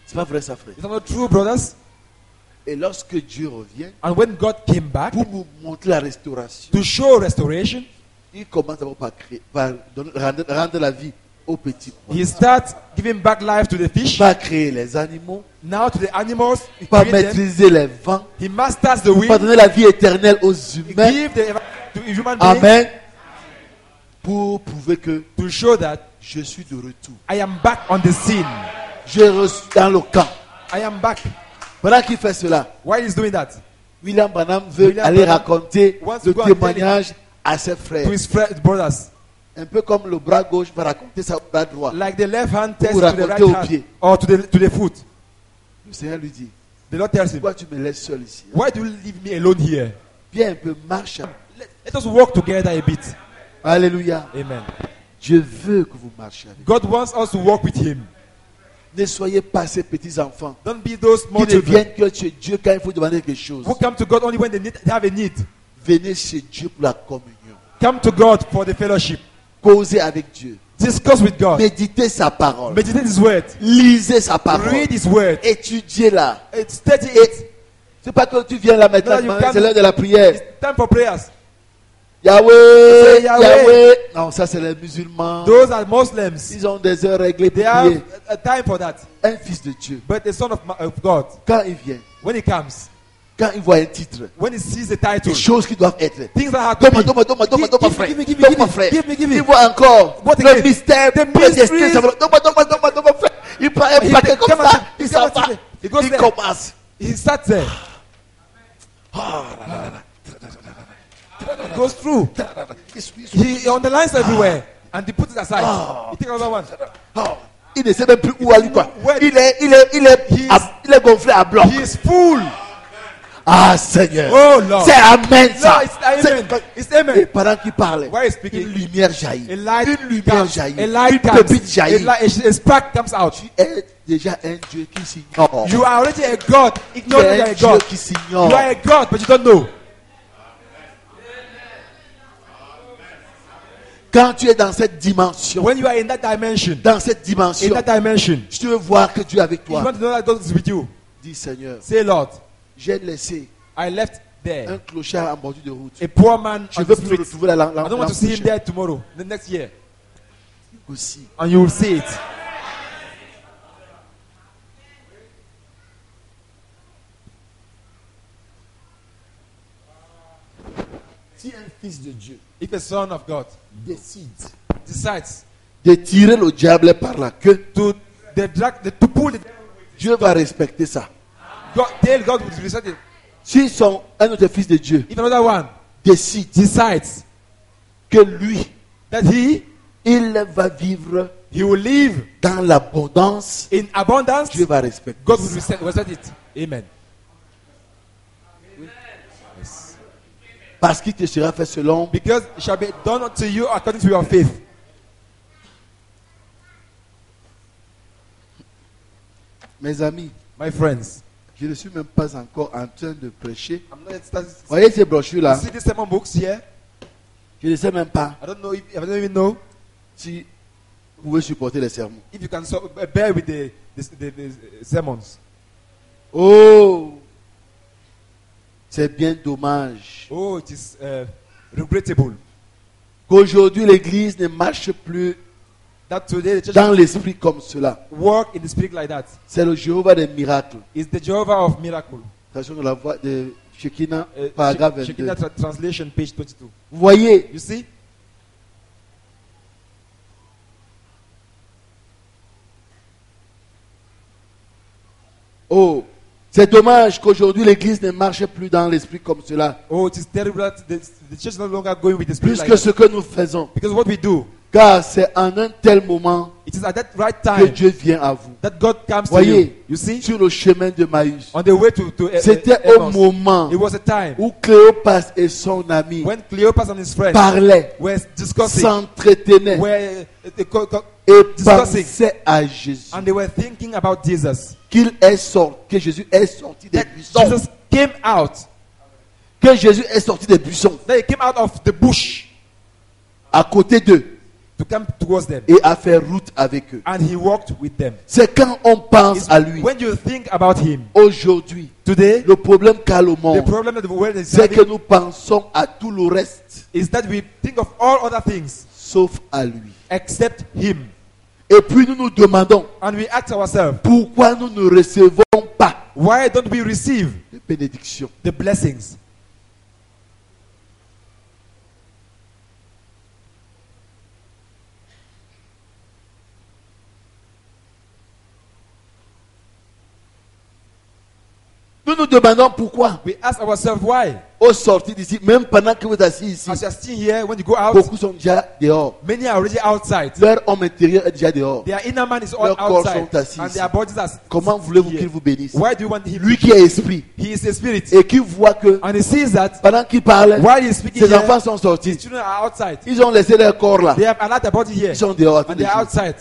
C'est pas vrai ça, frère. Is that not true, brothers? Et lorsque Dieu revient, And when God came back pour nous montrer la restauration, to show restoration, il commence d'abord par rendre la vie aux petits He poissons, starts giving back life to the fish. par créer les animaux, Now to the animals, He par created them. maîtriser les vents, He masters the par wind. donner la vie éternelle aux He humains. gives to human beings Amen. Pour prouver que to show that je suis de retour. I am back on the scene. Je suis dans le camp. I am back. Pendant qu'il fait cela, Why is doing that? William Branham veut William aller Branham raconter wants le to go and témoignage à ses frères. To his brothers. Un peu comme le bras gauche va raconter sa bras droit. Like the left hand tells Pour to the right raconter au hand pied. or to the foot. Le Seigneur lui dit, The Lord tells him, pourquoi tu me laisses seul ici? why do you leave me alone here? Viens un peu, marche. Let us walk together a bit. Alléluia. Amen. Dieu veut que vous marchiez avec lui. God wants us to walk with Him. Ne soyez pas ces petits enfants Don't be those qui small ne children viennent que chez Dieu quand il faut demander quelque chose. who come to God only when they have a need. Venez chez Dieu pour la communion. Come to God for the fellowship. Causez avec Dieu. Discuss with God. Méditez sa parole. Meditate His word. Lisez sa parole. Read His word. Étudiez-la. Study Et it. c'est pas que tu viens là maintenant, No, you come- c'est l'heure de la prière. It's time for prayers. Yahweh, Say Yahweh. Yahweh. Non, ça c'est les musulmans. Those are Muslims. Ils ont des heures réglées pour They have prier. a time for that. Un fils de Dieu, But the Son of God, quand il vient, when he comes, quand il voit un titre, when he sees the title, des choses qui doivent être. things that have to Donne-moi, be. donne-moi, donne-moi, donne-moi, donne-moi, frère. Give me, give me, Donne-moi, give me, frère. give me, give me. Il voit encore What le again? mystère The prédestiné. mysteries. Ça va- Donne-moi, donne-moi, donne-moi, donne-moi, frère. Il prend un He paquet take- comme come ça, on, il come s'en on, va. he goes Il there. commence. He starts there. He goes through. He underlines everywhere and he puts it aside. He takes another one. Oh, il ne sait même plus où aller, quoi. Where- Il est He is- gonflé à bloc. He is full. Ah, Seigneur. Oh, Lord. C'est Amen, No, ça. it's amen. It's Et amen. pendant qu'il parlait, While he's speaking, une lumière jaillit. A light Une lumière comes. jaillit. A light Une comes. pépite jaillit. A spark comes out. Tu es déjà un Dieu qui s'ignore. You are already a God. Tu Ignore that es you un are a Dieu God. qui You s'ignore. are a God, but you don't know. Quand tu es dans cette dimension, When you are in that dimension, dans cette in dimension, that dimension, si tu veux voir que Dieu est avec you toi, want to know that God is with you. dis Seigneur, Say, Lord, j'ai laissé I left un there clochard en bordure de route. a poor man Je on veux the plus street. retrouver la I don't want to see him there tomorrow, the next year, aussi. and you will see it. Si un fils de Dieu If a son of God décide decides de tirer le diable par la queue, to to pull it, Dieu va respecter ça. God will respect it. Si un autre fils de Dieu If another one décide decides que lui, that il va vivre he will live dans l'abondance, in abundance, Dieu va respecter God will ça. respect it. Amen. Parce qu'il te sera fait selon. Because it shall be done unto you according to your faith. Mes amis, My friends, je ne suis même pas encore en train de prêcher. I'm not yet starting. Voyez ces brochures-là, You see these sermon books here? je ne sais même pas I don't don't even know si vous pouvez supporter les sermons. if you can bear with the sermons. Oh, c'est bien dommage Oh, it is regrettable qu'aujourd'hui l'église ne marche plus that today the church dans l'esprit comme cela. work in the spirit like that. C'est le Jéhovah des miracles. It's the Jehovah of miracle. Traduction de la voix de Shekinah, paragraphe 22. Shekinah translation, page 22. Vous voyez, You see? oh, c'est dommage qu'aujourd'hui l'église ne marche plus dans l'esprit comme cela. Oh, it is terrible that the church is no longer going with the spirit Plus like que that. ce que nous faisons. Because what we do, Car c'est en un tel moment it is at that right que time Dieu vient à vous. that God comes to Voyez, you. You see? sur le chemin de Maïs. On the way to C'était au Emmaus. moment It was a time où Cléopas et son ami when Cleopas and his friends parlaient, were discussing, s'entretenaient et discussing, pensaient à Jésus. and they were thinking about Jesus. Que Jésus est sorti des That buissons. Jesus came out. Que Jésus est sorti des buissons That he came out of the bush à côté d'eux to come towards them, et a fait route avec eux. and he walked with them. C'est quand on pense It's à lui. when you think about him Aujourd'hui, today, le problème qu'a le the monde, problem that the world is c'est que having nous pensons à tout le reste, is that we think of all other things sauf à lui. except him, Et puis nous nous demandons, and we ask ourselves, pourquoi nous ne recevons pas why don't we receive de bénédiction? the blessings? Nous nous demandons pourquoi, We ask ourselves why. au sortir d'ici, même pendant que vous êtes assis ici, As you are sitting here, when you go out, beaucoup sont déjà dehors. many are already outside. Leur homme intérieur est déjà dehors. Their inner man is all Leurs corps outside, sont assis and ici. their bodies are. Comment voulez-vous here. qu'il vous bénisse? Why do you want him? Lui qui est esprit He is a spirit, et qui voit que and he sees that pendant qu'il parle, while he is speaking ses here, enfants sont his sortis. children are outside. Ils ont laissé leur corps là. They have allowed their body here, Ils sont dehors. and they are outside.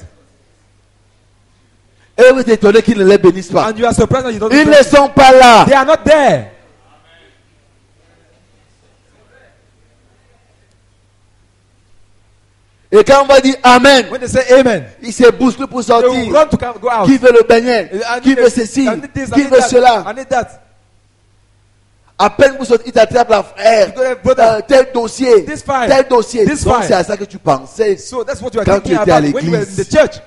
Et vous êtes étonné qu'ils ne les bénissent pas. And you are surprised that you don't. Ils ne sont pas là. They are not there. Et quand on va dire Amen, When they say Amen, il se bouscule pour they will sortir. run to go out. Qui veut le beignet? I Qui need veut this, ceci? I need this, I Qui need veut that, cela? I need that. À peine vous sortez, il t'attrape la frère. You go there, brother. Tel dossier. This file. Tel dossier. This Donc file. c'est à ça que tu pensais. So that's what you are Quand thinking tu étais à about when you were in l'église. the church.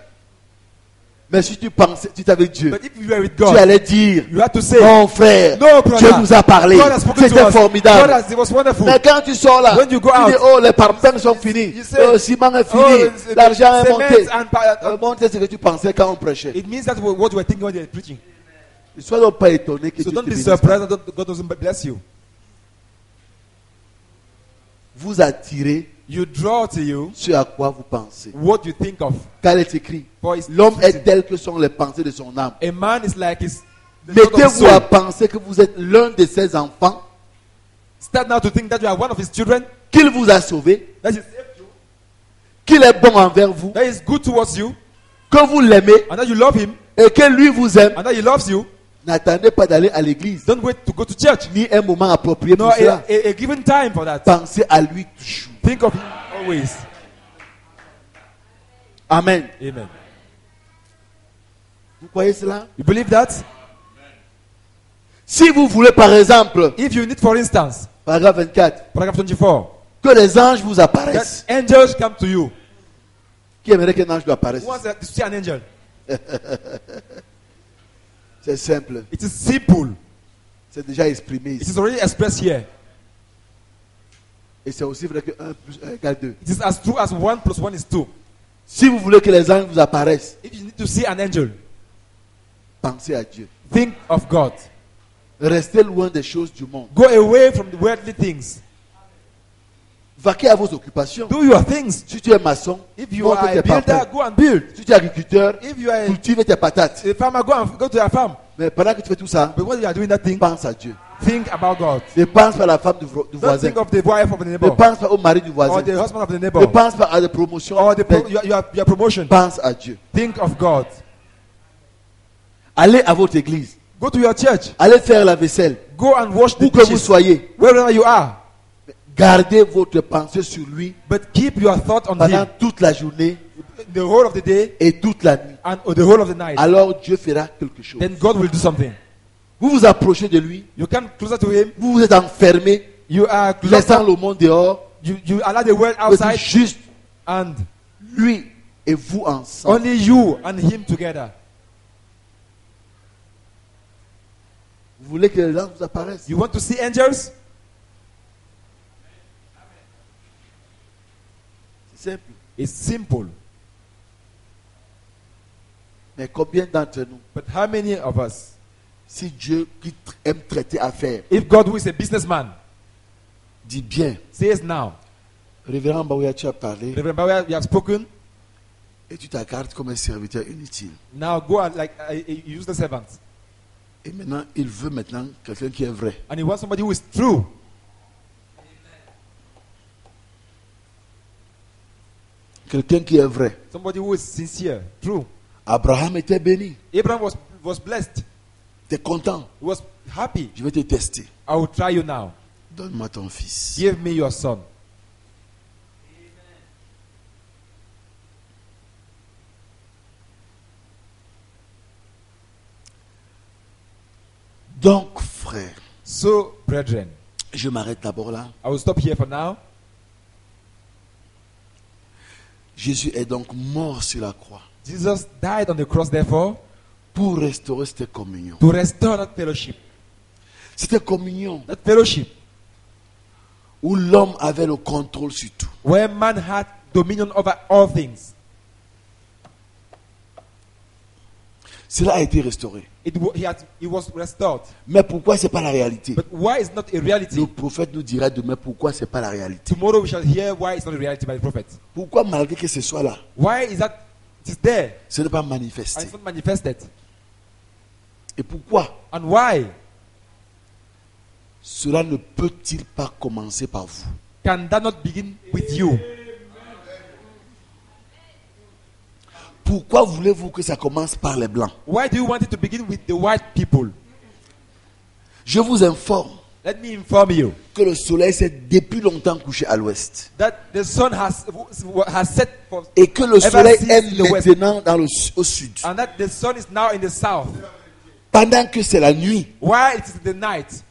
Mais si tu pensais, tu étais avec Dieu, But if you were with tu God, allais dire, you had to say, non frère, No, brother. Dieu nous a parlé. God has spoken to C'était us. God formidable. has, it was wonderful. Mais quand tu sors là, When you go tu dis, out, oh les parpaings sont finis. you say, Le ciment est fini. Oh, L'argent est cement monté. and Monté ce que tu pensais quand on prêchait. it means that's what you were thinking when you were preaching. Ne sois donc pas étonné que So Dieu don't te be bénisse surprised pas. that God doesn't bless you. Vous attirez You draw to you ce à quoi vous pensez. what you think of. Car il est écrit, For it's l'homme est written, tel que sont les pensées de son âme. a man is like his the thought of his Mettez-vous soul. à penser que vous êtes l'un de ses enfants, Start now to think that you are one of his children, qu'il vous a sauvé, that is, qu'il est bon envers vous, that is good towards you, que vous l'aimez and that you love him, et que lui vous aime. and that he loves you. N'attendez pas d'aller à l'église, Don't wait to go to church. ni un moment approprié No, pour cela. a given time for that. Pensez à lui toujours. Think of him always. Amen. Amen. Vous croyez cela? You believe that? Si vous voulez par exemple, If you need, for instance, paragraphe 24, paragraph 24, que les anges vous apparaissent. that angels come to you. Qui aimerait qu'un ange lui apparaisse? Who wants to see an angel? C'est simple. It is simple. C'est déjà exprimé It ici. is already expressed here. Et c'est aussi vrai que 1 plus 1 égale 2. It is as true as 1 plus 1 is 2. Si vous voulez que les anges vous apparaissent, If you need to see an angel, pensez à Dieu. think of God. Restez loin des choses du monde. Go away from the worldly things. Vaquez à vos occupations. Do your things. Si tu es maçon, If you monte are tes a builder, pampins. go and build. Si tu es agriculteur, If you are cultive tes patates. a farmer, go to your farm. Mais pendant que tu fais tout ça, But when you are doing that thing, pense à Dieu. think about God. Ne pense pas à la femme du Don't voisin. think of the wife of the Ne neighbor pense pas au mari du or voisin. the husband of the Ne neighbor pense pas à des promotions. or the Mais your promotion. pense à Dieu. Think of God. Allez à votre église. Go to your church. Allez faire la vaisselle. Go and wash the Où que vous dishes. soyez. Wherever you are. Gardez votre pensée sur lui But keep your thought on pendant Him toute la journée the whole of the day et toute la nuit. and the whole of the night. Alors Dieu fera quelque chose. Then God will do something. Vous vous approchez de lui. You come closer to Him. Vous vous êtes enfermé, You are laissant closer. le monde dehors. You allow the world Vous êtes outside juste and lui et vous ensemble. only you and Him together. Vous voulez que les anges vous apparaissent. You want to see angels? C'est simple. It's simple. Mais combien d'entre nous, But how many of us, si Dieu qui aime traiter affaires, if God, who is a businessman, dit bien, says now, Révérend Baouya, tu as parlé Reverend Bauer, you have spoken, et tu t'accardes comme un serviteur inutile. now go and like a useless servant. Et maintenant, il veut maintenant quelqu'un qui est vrai. And he wants somebody who is true. Quelqu'un qui est vrai. Somebody who is sincere, true. Abraham était béni. Abraham was blessed. Tu es content. He was happy. Je vais te tester. I will try you now. Donne-moi ton fils. Give me your son. Donc, frère, So, brethren, je m'arrête d'abord là. I will stop here for now. Jésus est donc mort sur la croix Jesus died on the cross, therefore, pour restaurer cette communion. to restore that fellowship. Cette communion That fellowship où l'homme avait le contrôle sur tout. where man had dominion over all things. Cela a été restauré. It was restored. Mais pourquoi c'est pas la réalité? But why is not a reality? Le prophète nous dira demain pourquoi c'est pas la réalité. Tomorrow we shall hear why it's not a reality by the prophet. Pourquoi malgré que ce soit là, Why is that it is there ce n'est pas and manifesté? it's not manifested? Et pourquoi And why cela ne peut-il pas commencer par vous? can that not begin with you? Pourquoi voulez-vous que ça commence par les blancs? Why do you want it to begin with the white people? Je vous informe Let me inform you que le soleil s'est depuis longtemps couché à l'ouest. that the sun has set for, Et que le ever soleil since est the west, maintenant au sud. and that the sun is now in the south. Pendant que c'est la nuit, While it is the night,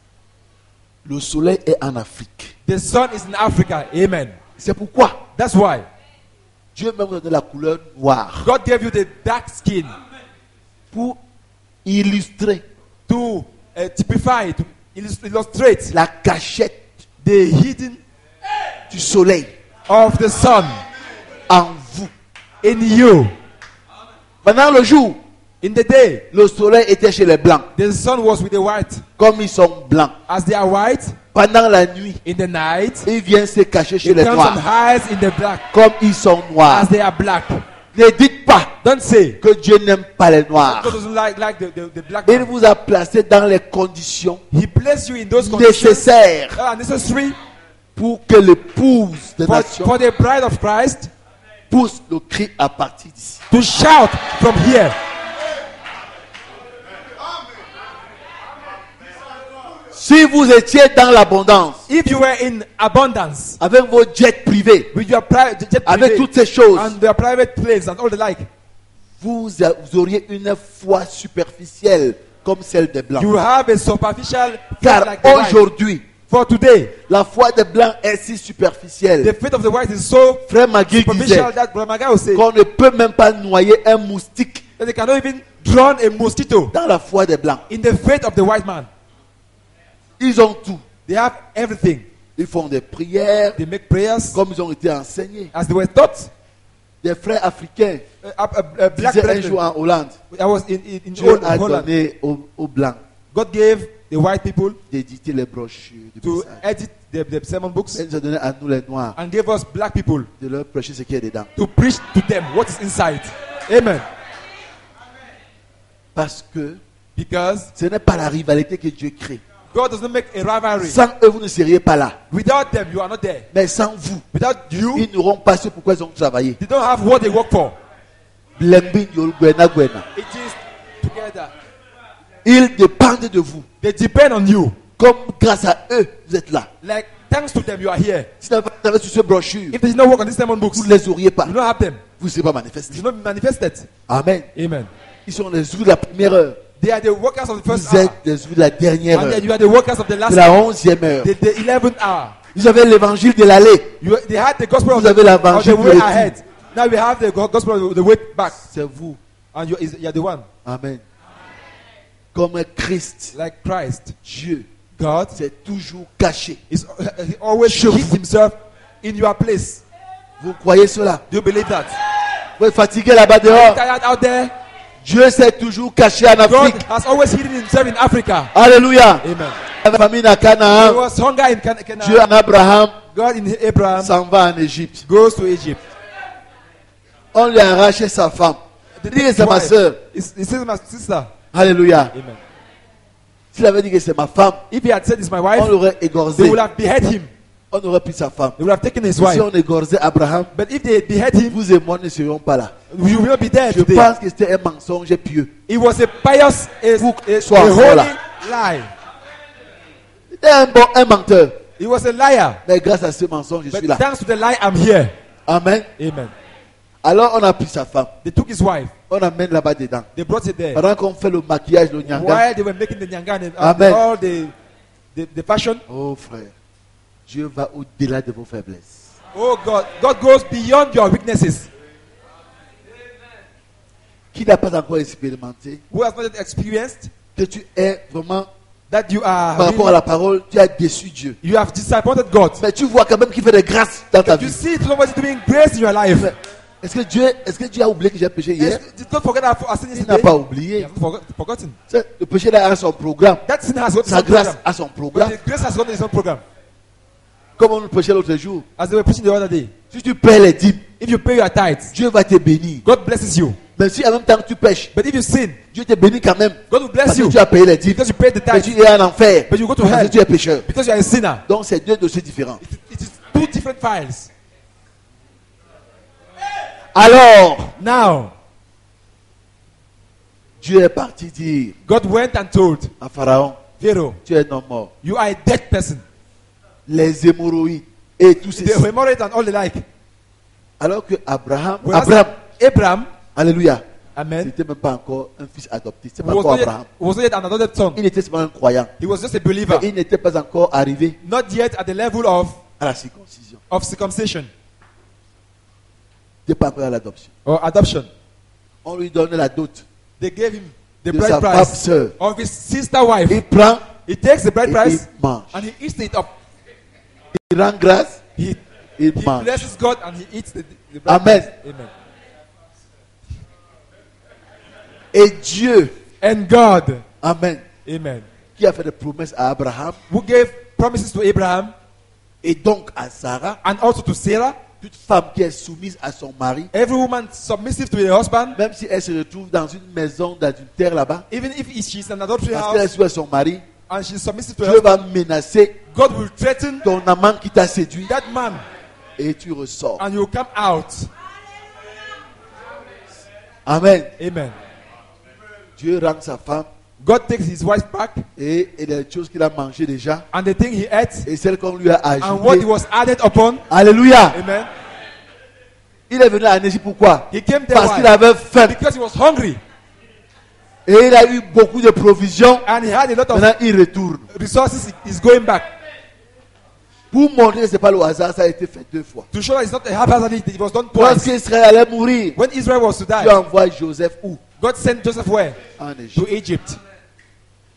le soleil est en Afrique. the sun is in Africa. Amen. C'est pourquoi That's why Dieu m'a donné la couleur noire God gave you the dark skin pour illustrer to typify, to illustrate la cachette the hidden du soleil of the sun en vous. in you. Pendant le jour, In the day, le soleil était chez les blancs, the sun was with the white. comme ils sont blancs. As they are white, Pendant la nuit, in the night, il vient se cacher chez it les comes and noirs, hides in the black. comme ils sont noirs. As they are black. Ne dites pas Don't say que Dieu n'aime pas les noirs. God doesn't like the black Il man. vous a placé dans les conditions He placed you in those conditions nécessaires that are necessary pour que l'épouse des nations for the bride of Christ pousse le cri à partir d'ici. to shout from here. Si vous étiez dans l'abondance, If you were in abundance avec vos jets privés, with your private jet avec private toutes ces choses, and your private planes and all the like, vous auriez une foi superficielle comme celle des blancs. you have a superficial faith Car like the white. aujourd'hui, For today, la foi des blancs est si superficielle. the faith of the white is so Frère McGill disait superficial that Brother Maga will say qu'on ne peut même pas noyer un moustique that they cannot even drown a mosquito dans la foi des blancs. in the faith of the white man. Ils ont tout. They have everything. Ils font des prières They make prayers comme ils ont été enseignés. as they were taught. Des frères africains Black disaient un jour brethren. en Hollande, I was in Dieu a Holland. donné aux blancs God gave the white people d'éditer les brochures, de to messages. edit the sermon books Il nous a donné à nous les noirs and gave us black people de leur prêcher ce qui est dedans. to preach to them what is inside. Amen. Parce que Because ce n'est pas la rivalité que Dieu crée. God does not make a rivalry. Sans eux, vous ne seriez pas là. Without them, you are not there. Mais sans vous, Without you, ils n'auront pas ce pourquoi ils ont travaillé. they don't have what they work for. Blembi, yol, gwena, gwena. It is together. Ils dépendent de vous. They depend on you. Comme grâce à eux, vous êtes là. Like, thanks to them, you are here. Si vous avez sur ce brochure, If they did not work on these sermon books, vous you ne les auriez pas. don't have them. Vous ne serez pas It manifestés. is not manifested. Amen. Amen. Ils sont les jours de la première heure. They are the workers of the first Vous hour. êtes les jours de la dernière And heure. then you are the workers of the last De la hour. 11e heure. The 11th hour. Vous avez l'évangile de l'aller. They had the gospel of Vous avez of l'évangile the du way retour. ahead. Now we have the gospel of the way back. C'est vous. And you're the one. Amen. Comme Christ, Like Christ. Dieu God s'est toujours caché. is he always Sure. hid himself in your place. Vous croyez cela? Do you believe that? Vous êtes fatigué là-bas Are you dehors. tired out there? Dieu s'est toujours caché en God Afrique. has always hidden himself in Africa. Alléluia. Amen. La famille à There Canaan. was hunger in Dieu Canaan. en Abraham God in Abraham s'en va en Égypte. goes to Egypt. On lui a arraché sa femme. The Il dit que next c'est ma wife soeur. is my sister. Alléluia. Amen. S'il avait dit que c'est ma femme, If he had said it's my on wife, l'aurait they égorgé. would have beheaded him. On aurait pris sa femme. They would have taken his Si wife. on égorgeait Abraham, But if they behead him, vous et moi ne serions pas là. we will not be there Je today. pense que c'était un mensonge pieux. It was a pious, Soit a encore là. holy lie. C'était un menteur. He was a liar. Mais grâce à ce mensonge, je But suis là. thanks to the lie, I'm here. Amen. Amen. Alors on a pris sa femme. They took his wife. On amène là-bas dedans. They brought it there. Pendant qu'on fait le maquillage, le nyanga. While they were making the nyanga and Amen. all the fashion. Oh frère, Dieu va au-delà de vos faiblesses. Oh God, God goes beyond your weaknesses. Qui n'a pas encore expérimenté Who has not yet experienced que tu es vraiment, that you are par rapport à la parole, tu as déçu Dieu. you have disappointed God. Mais tu vois quand même qu'il fait des grâces dans ta You vie. see somebody doing grace in your life. Est-ce que Dieu a oublié que j'ai péché hier? Did not forget I sinned Il yesterday. n'a pas He oublié. hasn't forgotten. Le péché là a son programme. That sin has got Sa his own grâce program. a son But programme. the grace has got his own program. Comme on le prêchait l'autre jour. As they were preaching the other day. Si tu paies les dîmes, If you pay your tithes, Dieu va te bénir. God blesses you. Mais si en même temps que tu pêches, But if you sin, Dieu te bénit quand même. God will bless Parce que you tu as payé les dîmes. because you paid the Mais tithes. tu es en enfer. But you go to Parce que hell tu es pécheur. because you are a sinner. Donc c'est deux dossiers différents. It is two different files. Alors, Now, Dieu est parti dire God went and told à Pharaon, Pharaoh, tu es non mort. you are a dead person. Les hémorroïdes et tout The ceci. hemorrhoid and all the like. Alors que Abraham, Whereas Abraham, alléluia, amen, n'était même pas encore un fils adopté. C'est pas was encore not, Abraham. yet, was not yet an adopted son. Il était seulement un croyant. He was just a believer. Mais il n'était pas encore arrivé Not yet at the level of à la circoncision. circumcision Il n'était pas prêt à l'adoption. or adoption. On lui donne la dot They gave him the de bride sa femme price sœur. of his sister wife. Il prend He takes the bride et price il mange. and he eats it up. Il rend grâce, He il He mange. blesses God and he eats the bride Amen. price. Amen. Et Dieu, And God, amen, amen, qui a fait des promesses à Abraham who gave promises to Abraham et donc à Sarah, and also to Sarah, toute femme qui est soumise à son mari, every woman submissive to her husband, même si elle se retrouve dans une maison d'adultère là-bas, even if she's in an adultery parce qu'elle est house soumise à son mari, and she's submissive to her Dieu husband, va menacer God will threaten ton amant qui t'a séduit that man et tu ressors. and you will come out. Amen. Amen. Dieu rend sa femme God takes his wife back et les choses qu'il a mangées déjà and the thing he ate et celles qu'on lui a and what he ajoutées. was added upon. Alléluia. Amen. Il est venu en Égypte pourquoi? He came there Parce qu'il why? avait faim Because he was hungry et il a eu beaucoup de provisions. and he had a lot of Maintenant, il retourne. resources. He's going back Pour montrer que ce n'est pas le hasard, ça a été fait 2 fois. to show that it's not a haphazard. It was done twice. Lorsqu'Israël allait mourir, When Israel was to Dieu die, envoie Joseph où? God sent Joseph where? En To Égypte. Egypt.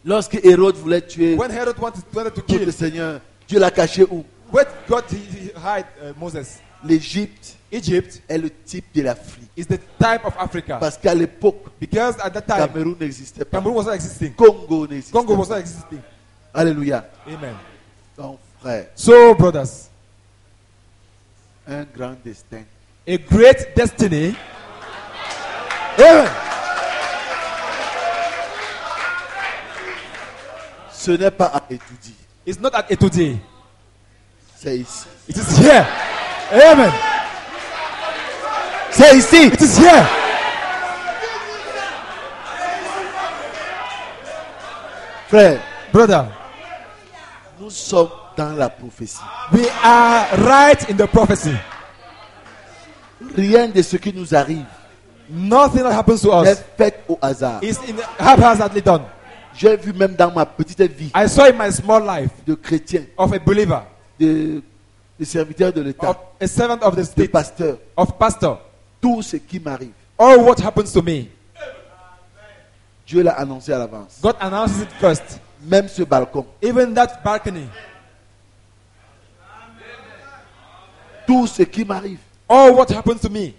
Lorsque Hérode voulait tuer When Herod wanted to notre kill, Seigneur, Dieu l'a caché où? where God he hide Moses? L'Égypte Egypt est le type de l'Afrique. is the type of Africa. Parce qu'à l'époque, Because at that time, Cameroun n'existait pas. Cameroon was not existing. Congo n'existait Congo was pas. not existing. Alléluia. Amen. Donc, frère, So, brothers, un grand destin. a great destiny. Amen. Ce n'est pas à étudier. It's not at Etodi. C'est ici. It is here. Amen. C'est ici. It is here. Frère, Brother, nous sommes dans la prophétie. we are right in the prophecy. Rien de ce qui nous arrive Nothing that happens to n'est us fait au hasard. is in haphazardly done. J'ai vu même dans ma petite vie I saw in my small life de chrétiens, of a believer, de serviteurs de of l'État, a servant of the de state, pasteurs, of pastor. tout ce qui m'arrive, All what happens to me, Dieu l'a annoncé à l'avance. God announces it first. Même ce balcon, Even that balcony, tout ce qui m'arrive, all what happens to me.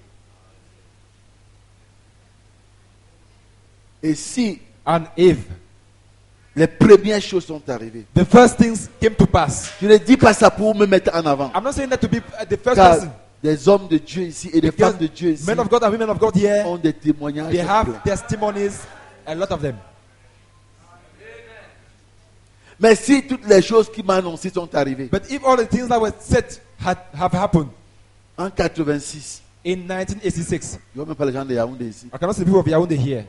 et si And if les premières choses sont arrivées, the first things came to pass, je ne dis pas ça pour me mettre en avant, I'm not saying that to be the first car person. des hommes de Dieu ici et des Because femmes de Dieu ici men of God and women of God here, ont des témoignages they have pleins. testimonies, a lot of them. Mais si toutes les choses qui m'ont annoncé sont arrivées, But if all the things that were said have happened en 86, in 1986, je ne vois même pas les gens de Yaoundé ici. I cannot see people of Yaoundé here.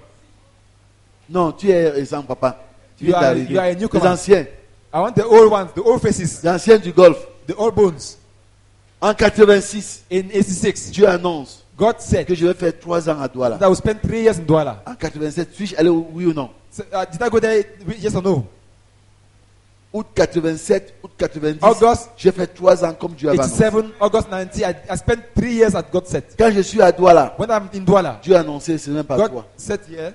Non, tu es récent, papa. Tu You viens are a d'arriver. newcomer. Les anciens, I want the old ones, the old faces, les anciens du Golfe. the old bones. En 86, In 86, Dieu annonce God said que je vais faire 3 ans à Douala. that I will spend 3 years in Douala. En 87, suis-je allé oui ou non? So, did I go there? Yes or no? Août 87, août 90, August j'ai fait 3 ans comme Dieu avait annoncé. 87, August 90, I spent 3 years at God said. Quand je suis à Douala, When I'm in Douala, Dieu a annoncé, ce n'est pas God toi, said here,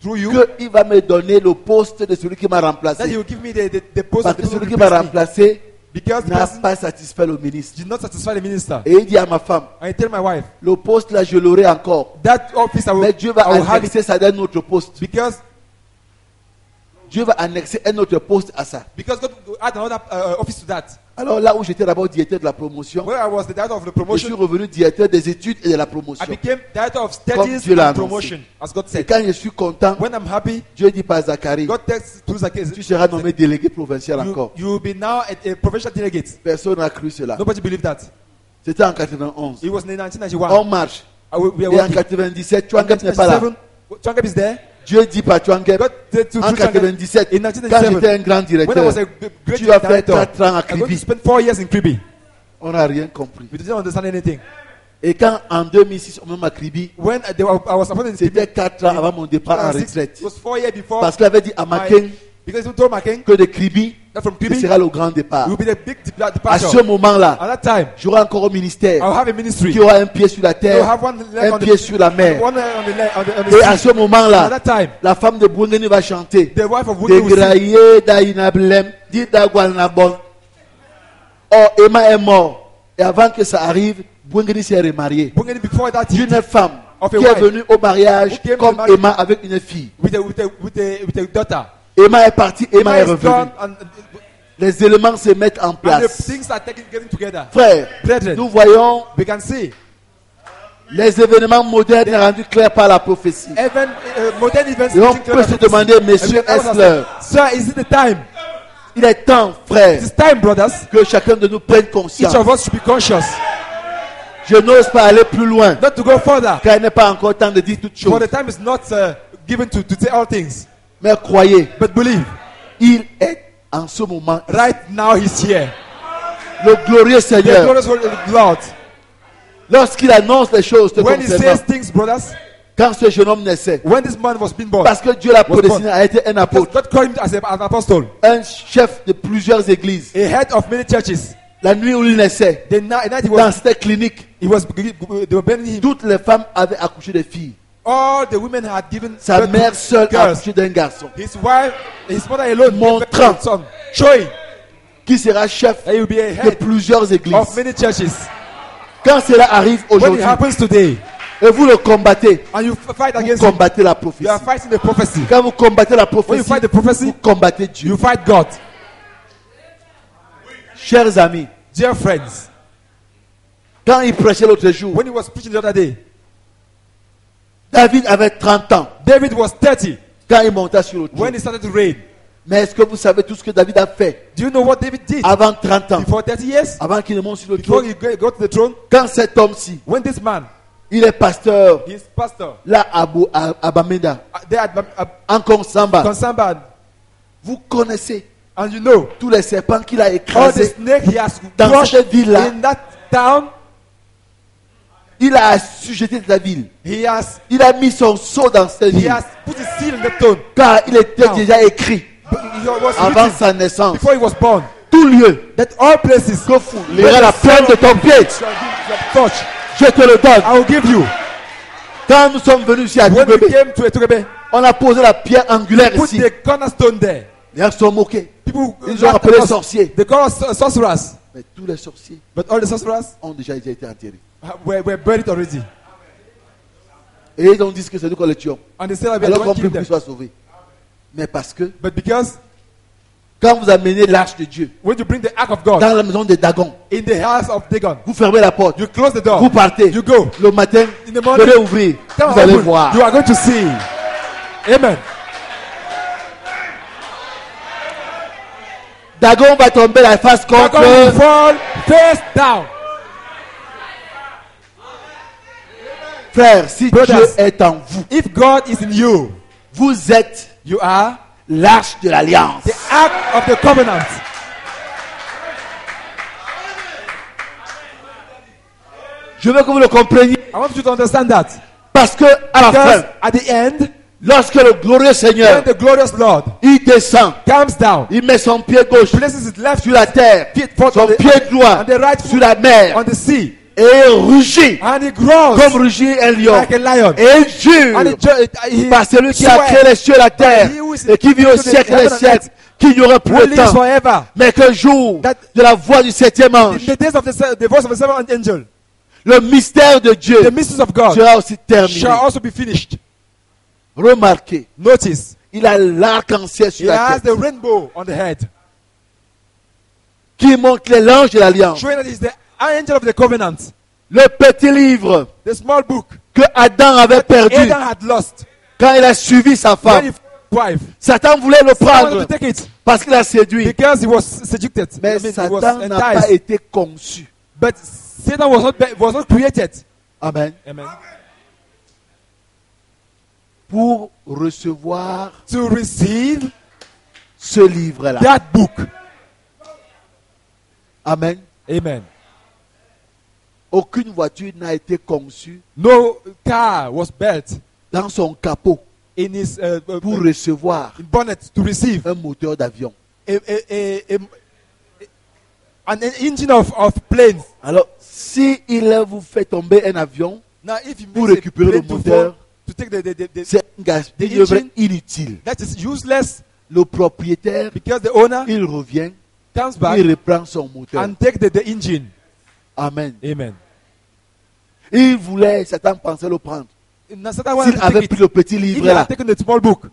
through you, qu'il va me donner le poste de celui qui m'a remplacé. that He will give me the post Parce of the que people celui who qui m'a replace me. remplacé Because the n'a person pas satisfait le ministre. did not satisfy the minister. Et il dit à ma femme, And I tell my wife, le poste là, je l'aurai encore. that office I will, Mais Dieu va I will have it. annexer ça d'un autre poste. Because Dieu va annexer un autre poste à ça. God will add another office to that. Alors là où j'étais d'abord directeur de la promotion, Where I was the director of the je suis promotion, revenu directeur des études et de la I promotion. became director of Comme studies Dieu l'a and annoncé. promotion, as God Et said. quand je suis content, When I'm happy, Dieu dit par Zacharie, God takes to Zacchaeus. tu seras nommé délégué provincial encore. You will be now a provincial delegate. Personne n'a cru cela. Nobody believed that. C'était en 91. It was in On 1991. marche. We are Et en working. 97, In Chouangep n'est pas là. 1997, Changep is there. Dieu dit par Chouangep, God said to en Changep, 97, in quand 1997, j'étais un grand when I directeur, was a great tu as fait director, 4 ans à I'm going to Kribi. spend 4 years in Kribi. On n'a rien compris. We didn't understand anything. Et quand en 2006, on m'a mis à Kribi, When I was appointed in c'était Kribi, 4 ans avant mon départ en retraite. it was 4 years before. Parce qu'il avait dit à Macken Because he told Macken que de Kribi, that from ce Kribi, sera le grand départ. it will be the big À departure. ce moment-là, At that time, j'aurai encore un ministère I'll have a ministry. qui aura un pied sur la You'll terre, have one leg un on pied the, sur la mer. one leg on the, leg, on the Et à sea. ce moment-là, At that time, la femme de Bouengeni va chanter. the wife of Wiki will sing. Degraye d'Aïnablem, dit d'Aguanabon. Or, Emma est mort. Et avant que ça arrive, Bouengeni s'est remarié. Bringing it before that, D'une femme Of a qui est wife. venue au mariage Who came to comme marry. Emma avec une fille. with a daughter. Emma est partie, Emma est Emma is revenue. gone, and Les éléments se mettent en the place. things are getting together. Frère, Brethren, nous voyons we can see les événements modernes rendus clairs par la prophétie. even modern events. Et on getting peut se clearer. demander, messieurs, And we can est-ce ask l'heure? Sir, is it the time? Il est temps, frère, It is time, brothers. que chacun de nous prenne Each conscience. of us should be conscious Je n'ose pas aller plus loin, not to go further. car il n'est pas encore temps de dire toutes For choses. the time is not given to say all things. Mais croyez, But believe, il est en ce moment right now he's here. le glorieux The Seigneur. glorious Lord. Lorsqu'il annonce les choses te When he concernant, says things, brothers, quand ce jeune homme naissait, when this man was being born, parce que Dieu l'a Was prédestiné à être un because apôtre, God called him as an apostle, un chef de plusieurs églises. a head of many churches. La nuit où il naissait, The night he dans was, cette clinique, they were burning him. toutes les femmes avaient accouché de filles. All the women had given Sa birth to mère seule a girls. accouché d'un garçon His wife, his mother alone, gave birth to Montrant. a son, showing qui sera chef that he will be a de head plusieurs of églises. many churches. Quand cela arrive When it aujourd'hui happens today, et vous le combattez, and you fight vous against him, combattez la prophétie. you are fighting the prophecy. Quand vous combattez la When you prophétie, fight the prophecy, vous combattez Dieu. you fight God. Chers amis, Dear friends, quand il prêchait l'autre jour, when he was preaching the other day, David avait 30 ans David was 30 quand il monta sur le trône. when he started to reign. Mais est-ce que vous savez tout ce que David a fait Do you know what David did avant 30 ans, before 30 years? avant qu'il ne monte sur le Before trône? he got to the throne, Quand cet homme-ci, when this man, il est pasteur, his pastor, là à Bamenda, they had en Konsamba, Konsamba, vous connaissez and you know, tous les serpents qu'il a all the écrasés snake he has dans crushed cette ville-là. in that town, Il a assujetti la ville. he has Il a mis son sceau dans cette he ville. has put his seal in the stone. Car il était Now, déjà écrit He was avant written sa naissance. before he was born Tout lieu that all places que foulera la plaine de ton pied, shall be touched, je te le donne. I will give you. Quand nous sommes venus ici à When we Dubébé, came to Eturebe, on a posé la pierre angulaire put ici. the cornerstone there. Les gens se sont moqués. People Ils ont laughed appelé at us. sorciers. They call us sorcerers, Mais tous les sorciers but all the sorcerers ont déjà été enterrés. were buried already. Et ils ont dit que c'est nous qu'on les tuons. And they said that we are Alors going qu'on to peut kill plus them. soit sauvé. Mais parce que But because quand vous amenez l'arche de Dieu when you bring the ark of God dans la maison de Dagon, in the house of Dagon, vous fermez la porte, you close the door. vous partez. You go. Le matin, In the vous morning, allez ouvrir. Come Vous allez open. voir. You are going to see. Amen. Dagon va tomber la face Dagon contre. will fall face down. Frère, si Brothers. Dieu est en vous, If God is in you, vous êtes you are l'arche de l'alliance. the ark of the covenant. Je veux que vous le compreniez. I want you to understand that. Parce que à la Because fin, at the end, lorsque le glorieux Seigneur, when the glorious Lord il descend, comes down, il met son pied gauche places his left sur la terre, feet foot son on the, pied droit on the right sur foot la mer, on the sea, et il rugit and he grows comme rugit un lion. like a lion. Et il jure And he par celui qui a swears créé les cieux et la terre he who is et qui vit au to the siècle des heaven and siècles, qu'il n'y aurait plus who de lives temps, forever. mais qu'un jour, That- de la voix du septième In ange, the days of the voice of the seventh angel, le mystère de Dieu the mysteries of God sera aussi terminé. shall also be finished. Remarquez, Notice, il a l'arc-en-ciel sur he la has tête the rainbow on the head, qui montre l'ange de l'alliance. showing that he's the angel of the covenant. Le petit livre The small book que Adam avait perdu Adam had lost quand il a suivi sa when femme. his wife. Satan voulait le Satan wanted prendre to take it parce qu'il a séduit. because he was seduced. Mais He was Satan n'a pas enticed. été conçu. But Satan was not created. Amen. Amen. Pour recevoir To receive ce livre-là. that book. Amen. Amen. Aucune voiture n'a été conçue No car was built dans son capot in his pour recevoir bonnet to receive un moteur d'avion. An engine of planes. Alors, si il vous fait tomber un avion Now, if you pour make a récupérer le plane to moteur, fall, to take the c'est un gage, the une œuvre engine- inutile. that is useless Le propriétaire, because the owner il revient, comes back il reprend son moteur. and take the engine. Amen. Amen. Il voulait, Satan pensait le prendre. Now, Satan wanted S'il to take avait it. pris le petit If livre he là, had taken the small book,